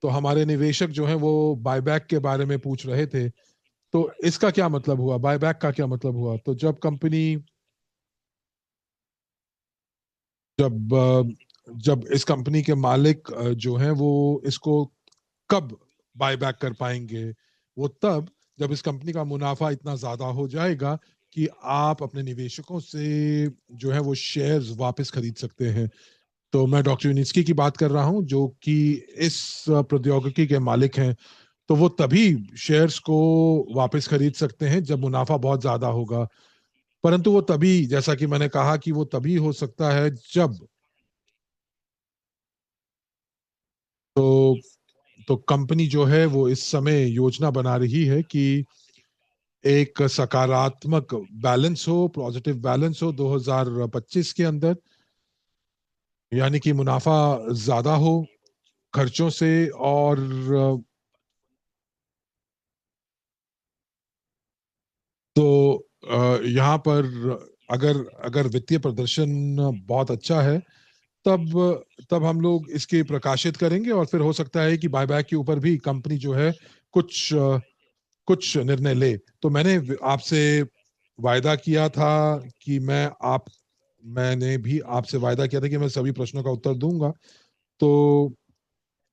तो हमारे निवेशक जो हैं वो बायबैक के बारे में पूछ रहे थे। तो इसका क्या मतलब हुआ, बायबैक का क्या मतलब हुआ? तो जब जब इस कंपनी के मालिक जो हैं वो इसको कब बायबैक कर पाएंगे? वो तब जब इस कंपनी का मुनाफा इतना ज्यादा हो जाएगा कि आप अपने निवेशकों से जो है वो शेयर्स वापस खरीद सकते हैं। तो मैं डॉक्टर यूनिस्की की बात कर रहा हूं, जो कि इस प्रौद्योगिकी के मालिक हैं। तो वो तभी शेयर्स को वापस खरीद सकते हैं जब मुनाफा बहुत ज्यादा होगा। परंतु वो तभी, जैसा कि मैंने कहा, कि वो तभी हो सकता है जब तो कंपनी जो है वो इस समय योजना बना रही है कि एक सकारात्मक बैलेंस हो, पॉजिटिव बैलेंस हो 2025 के अंदर। यानी कि मुनाफा ज्यादा हो खर्चों से। और तो यहाँ पर अगर अगर वित्तीय प्रदर्शन बहुत अच्छा है, तब तब हम लोग इसके प्रकाशित करेंगे, और फिर हो सकता है कि बायबैक के ऊपर भी कंपनी जो है कुछ निर्णय ले। तो आपसे वायदा किया था कि मैंने भी आपसे वायदा किया था कि मैं सभी प्रश्नों का उत्तर दूंगा। तो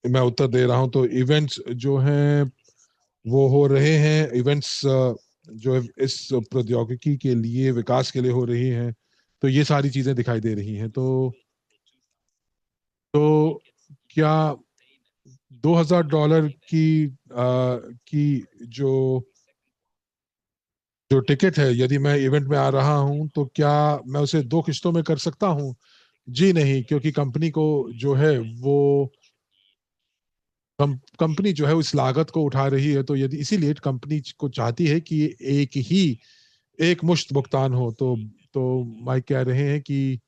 मैं उत्तर दे रहा हूं। तो इवेंट्स जो हैं वो हो रहे हैं। इवेंट्स जो है इस प्रौद्योगिकी के लिए, विकास के लिए हो रही हैं। तो ये सारी चीजें दिखाई दे रही हैं। तो क्या $2000 की जो जो टिकट है, यदि मैं इवेंट में आ रहा हूं, तो क्या मैं उसे 2 किस्तों में कर सकता हूं? जी नहीं, क्योंकि कंपनी को जो है वो कंपनी जो है उस लागत को उठा रही है। तो यदि इसीलिए कंपनी को चाहती है कि एक ही एक मुश्त भुगतान हो। तो माइक कह रहे हैं कि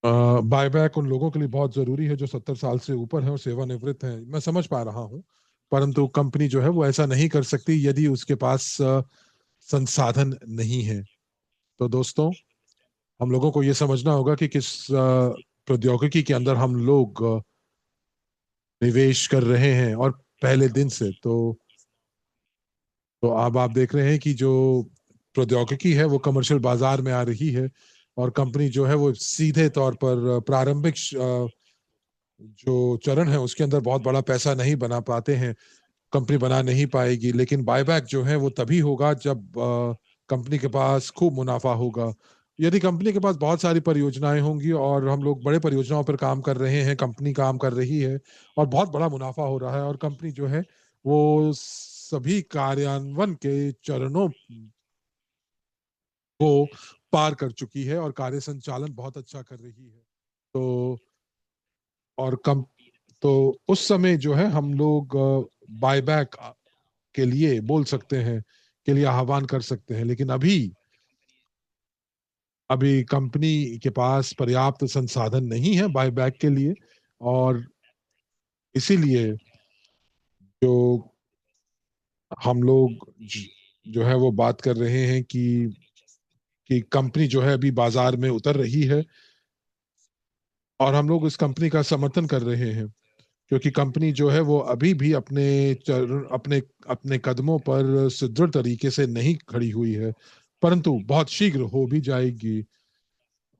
बायबैक उन लोगों के लिए बहुत जरूरी है जो 70 साल से ऊपर हैं और सेवानिवृत्त हैं। मैं समझ पा रहा हूं, परंतु कंपनी जो है वो ऐसा नहीं कर सकती यदि उसके पास संसाधन नहीं है। तो दोस्तों, हम लोगों को ये समझना होगा कि किस प्रौद्योगिकी के अंदर हम लोग निवेश कर रहे हैं। और पहले दिन से तो अब आप देख रहे हैं कि जो प्रौद्योगिकी है वो कमर्शियल बाजार में आ रही है, और कंपनी जो है वो सीधे तौर पर प्रारंभिक जो चरण है उसके अंदर बहुत बड़ा पैसा नहीं बना पाते हैं, कंपनी बना नहीं पाएगी। लेकिन बायबैक जो है वो तभी होगा जब कंपनी के पास खूब मुनाफा होगा। यदि कंपनी के पास बहुत सारी परियोजनाएं होंगी और हम लोग बड़े परियोजनाओं पर काम कर रहे हैं, कंपनी काम कर रही है और बहुत बड़ा मुनाफा हो रहा है, और कंपनी जो है वो सभी कार्यान्वयन के चरणों को पार कर चुकी है और कार्य संचालन बहुत अच्छा कर रही है। तो और कम तो उस समय जो है हम लोग बायबैक के लिए बोल सकते हैं, के लिए आह्वान कर सकते हैं। लेकिन अभी अभी कंपनी के पास पर्याप्त संसाधन नहीं है बायबैक के लिए। और इसीलिए जो हम लोग जो है वो बात कर रहे हैं कि कंपनी जो है अभी बाजार में उतर रही है, और हम लोग इस कंपनी का समर्थन कर रहे हैं, क्योंकि कंपनी जो है वो अभी भी अपने अपने कदमों पर सुदृढ़ तरीके से नहीं खड़ी हुई है, परंतु बहुत शीघ्र हो भी जाएगी।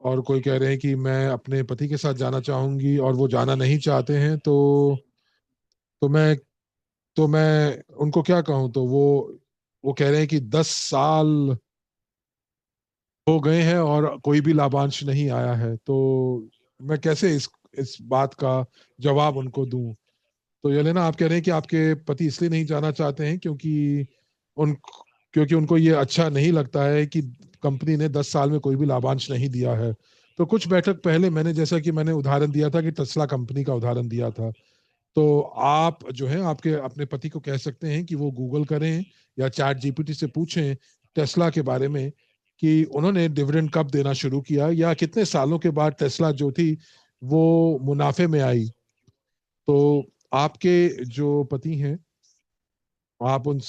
और कोई कह रहे हैं कि मैं अपने पति के साथ जाना चाहूंगी और वो जाना नहीं चाहते हैं। तो मैं तो मैं उनको क्या कहूं? तो वो कह रहे हैं कि 10 साल हो गए हैं और कोई भी लाभांश नहीं आया है। तो मैं कैसे इस बात का जवाब उनको दूं? तो ये लेना, आप कह रहे हैं कि आपके पति इसलिए नहीं जाना चाहते हैं उन क्योंकि उनको ये अच्छा नहीं लगता है कि कंपनी ने 10 साल में कोई भी लाभांश नहीं दिया है। तो कुछ बैठक पहले मैंने, जैसा कि मैंने उदाहरण दिया था कि टेस्ला कंपनी का उदाहरण दिया था, तो आप जो है आपके अपने पति को कह सकते हैं कि वो गूगल करें या चैट जीपीटी से पूछें टेस्ला के बारे में, कि उन्होंने डिविडेंड कब देना शुरू किया या कितने सालों के बाद टेस्ला जो थी वो मुनाफे में आई। तो आपके जो पति हैं, आप उन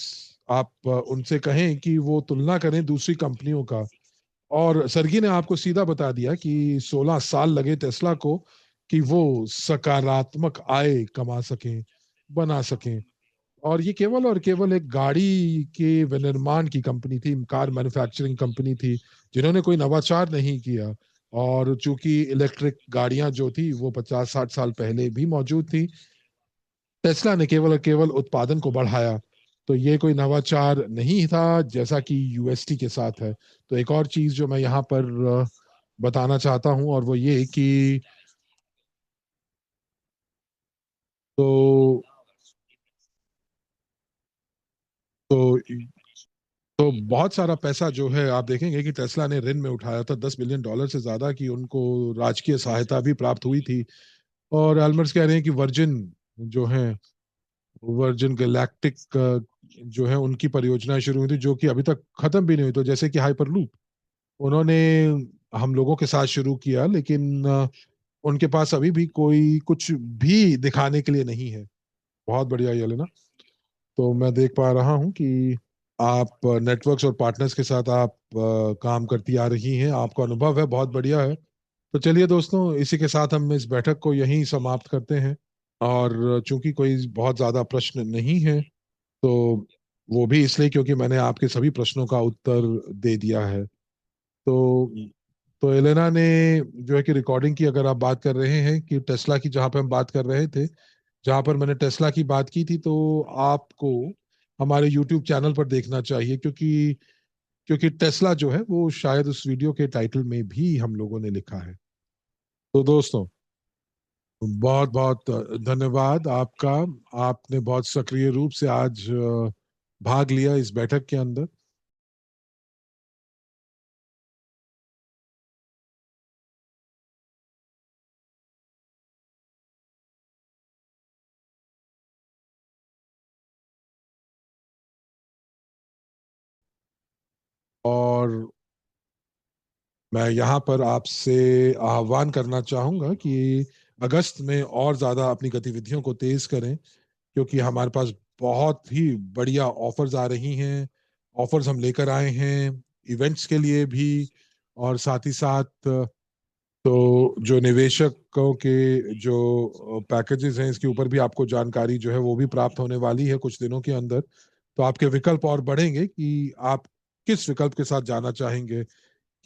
आप उनसे कहें कि वो तुलना करें दूसरी कंपनियों का। और सरगी ने आपको सीधा बता दिया कि 16 साल लगे टेस्ला को कि वो सकारात्मक आय कमा सकें, बना सकें। और ये केवल और केवल एक गाड़ी के विनिर्माण की कंपनी थी, कार मैन्युफैक्चरिंग कंपनी थी, जिन्होंने कोई नवाचार नहीं किया। और चूंकि इलेक्ट्रिक गाड़ियां जो थी वो 50-60 साल पहले भी मौजूद थी, टेस्ला ने केवल और केवल उत्पादन को बढ़ाया। तो ये कोई नवाचार नहीं था, जैसा कि यूएसटी के साथ है। तो एक और चीज जो मैं यहाँ पर बताना चाहता हूँ, और वो ये कि तो तो तो बहुत सारा पैसा जो है आप देखेंगे कि टेस्ला ने ऋण में उठाया था, $10 बिलियन से ज्यादा की उनको राजकीय सहायता भी प्राप्त हुई थी। और एल्मर्स कह रहे हैं कि वर्जिन जो है, वर्जिन गैलेक्टिक जो है उनकी परियोजनाएं शुरू हुई थी जो कि अभी तक खत्म भी नहीं हुई, तो जैसे कि हाइपरलूप उन्होंने हम लोगों के साथ शुरू किया, लेकिन उनके पास अभी भी कोई कुछ भी दिखाने के लिए नहीं है। बहुत बढ़िया ये लेना। तो मैं देख पा रहा हूँ कि आप नेटवर्क्स और पार्टनर्स के साथ आप काम करती आ रही हैं, आपका अनुभव है, बहुत बढ़िया है। तो चलिए दोस्तों, इसी के साथ हम इस बैठक को यहीं समाप्त करते हैं। और चूंकि कोई बहुत ज्यादा प्रश्न नहीं है, तो वो भी इसलिए क्योंकि मैंने आपके सभी प्रश्नों का उत्तर दे दिया है। तो एलेना ने जो है कि रिकॉर्डिंग की अगर आप बात कर रहे हैं कि टेस्ला की, जहां पे हम बात कर रहे थे, जहां पर मैंने टेस्ला की बात की थी, तो आपको हमारे यूट्यूब चैनल पर देखना चाहिए, क्योंकि टेस्ला जो है वो शायद उस वीडियो के टाइटल में भी हम लोगों ने लिखा है। तो दोस्तों, बहुत बहुत धन्यवाद आपका। आपने बहुत सक्रिय रूप से आज भाग लिया इस बैठक के अंदर। और मैं यहाँ पर आपसे आह्वान करना चाहूंगा कि अगस्त में और ज्यादा अपनी गतिविधियों को तेज करें, क्योंकि हमारे पास बहुत ही बढ़िया ऑफर्स आ रही हैं। ऑफर्स हम लेकर आए हैं इवेंट्स के लिए भी, और साथ ही साथ तो जो निवेशकों के जो पैकेजेस हैं, इसके ऊपर भी आपको जानकारी जो है वो भी प्राप्त होने वाली है कुछ दिनों के अंदर। तो आपके विकल्प और बढ़ेंगे कि आप किस विकल्प के साथ जाना चाहेंगे।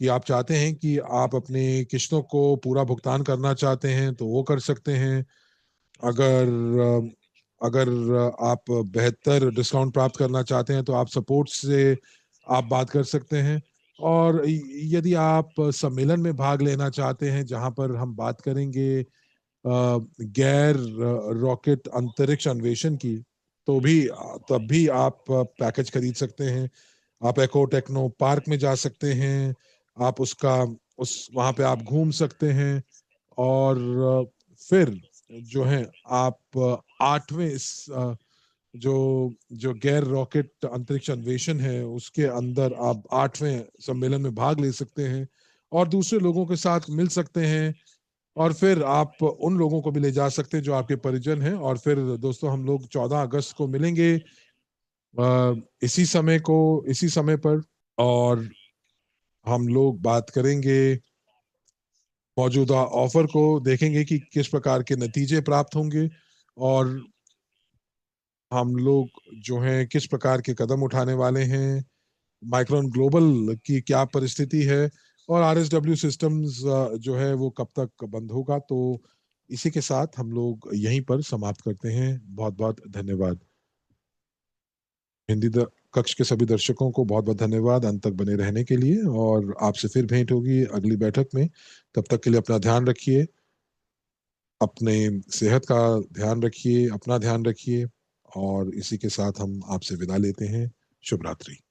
कि आप चाहते हैं कि आप अपने किस्तों को पूरा भुगतान करना चाहते हैं तो वो कर सकते हैं। अगर अगर आप बेहतर डिस्काउंट प्राप्त करना चाहते हैं तो आप सपोर्ट से आप बात कर सकते हैं। और यदि आप सम्मेलन में भाग लेना चाहते हैं जहां पर हम बात करेंगे गैर रॉकेट अंतरिक्ष अन्वेषण की, तो भी तब भी आप पैकेज खरीद सकते हैं। आप एको टेक्नो पार्क में जा सकते हैं। आप उसका उस वहां पे आप घूम सकते हैं। और फिर जो है आप 8वें इस जो जो गैर रॉकेट अंतरिक्ष अन्वेषण है उसके अंदर आप 8वें सम्मेलन में भाग ले सकते हैं और दूसरे लोगों के साथ मिल सकते हैं। और फिर आप उन लोगों को भी ले जा सकते हैं जो आपके परिजन हैं। और फिर दोस्तों, हम लोग 14 अगस्त को मिलेंगे इसी समय पर। और हम लोग बात करेंगे मौजूदा ऑफर को, देखेंगे कि किस प्रकार के नतीजे प्राप्त होंगे, और हम लोग जो हैं किस प्रकार के कदम उठाने वाले हैं। माइक्रोन ग्लोबल की क्या परिस्थिति है, और आरएसडब्ल्यू सिस्टम्स जो है वो कब तक बंद होगा। तो इसी के साथ हम लोग यहीं पर समाप्त करते हैं। बहुत बहुत धन्यवाद। हिंदी कक्ष के सभी दर्शकों को बहुत बहुत धन्यवाद अंत तक बने रहने के लिए, और आपसे फिर भेंट होगी अगली बैठक में। तब तक के लिए अपना ध्यान रखिए, अपने सेहत का ध्यान रखिए, अपना ध्यान रखिए। और इसी के साथ हम आपसे विदा लेते हैं। शुभ रात्रि।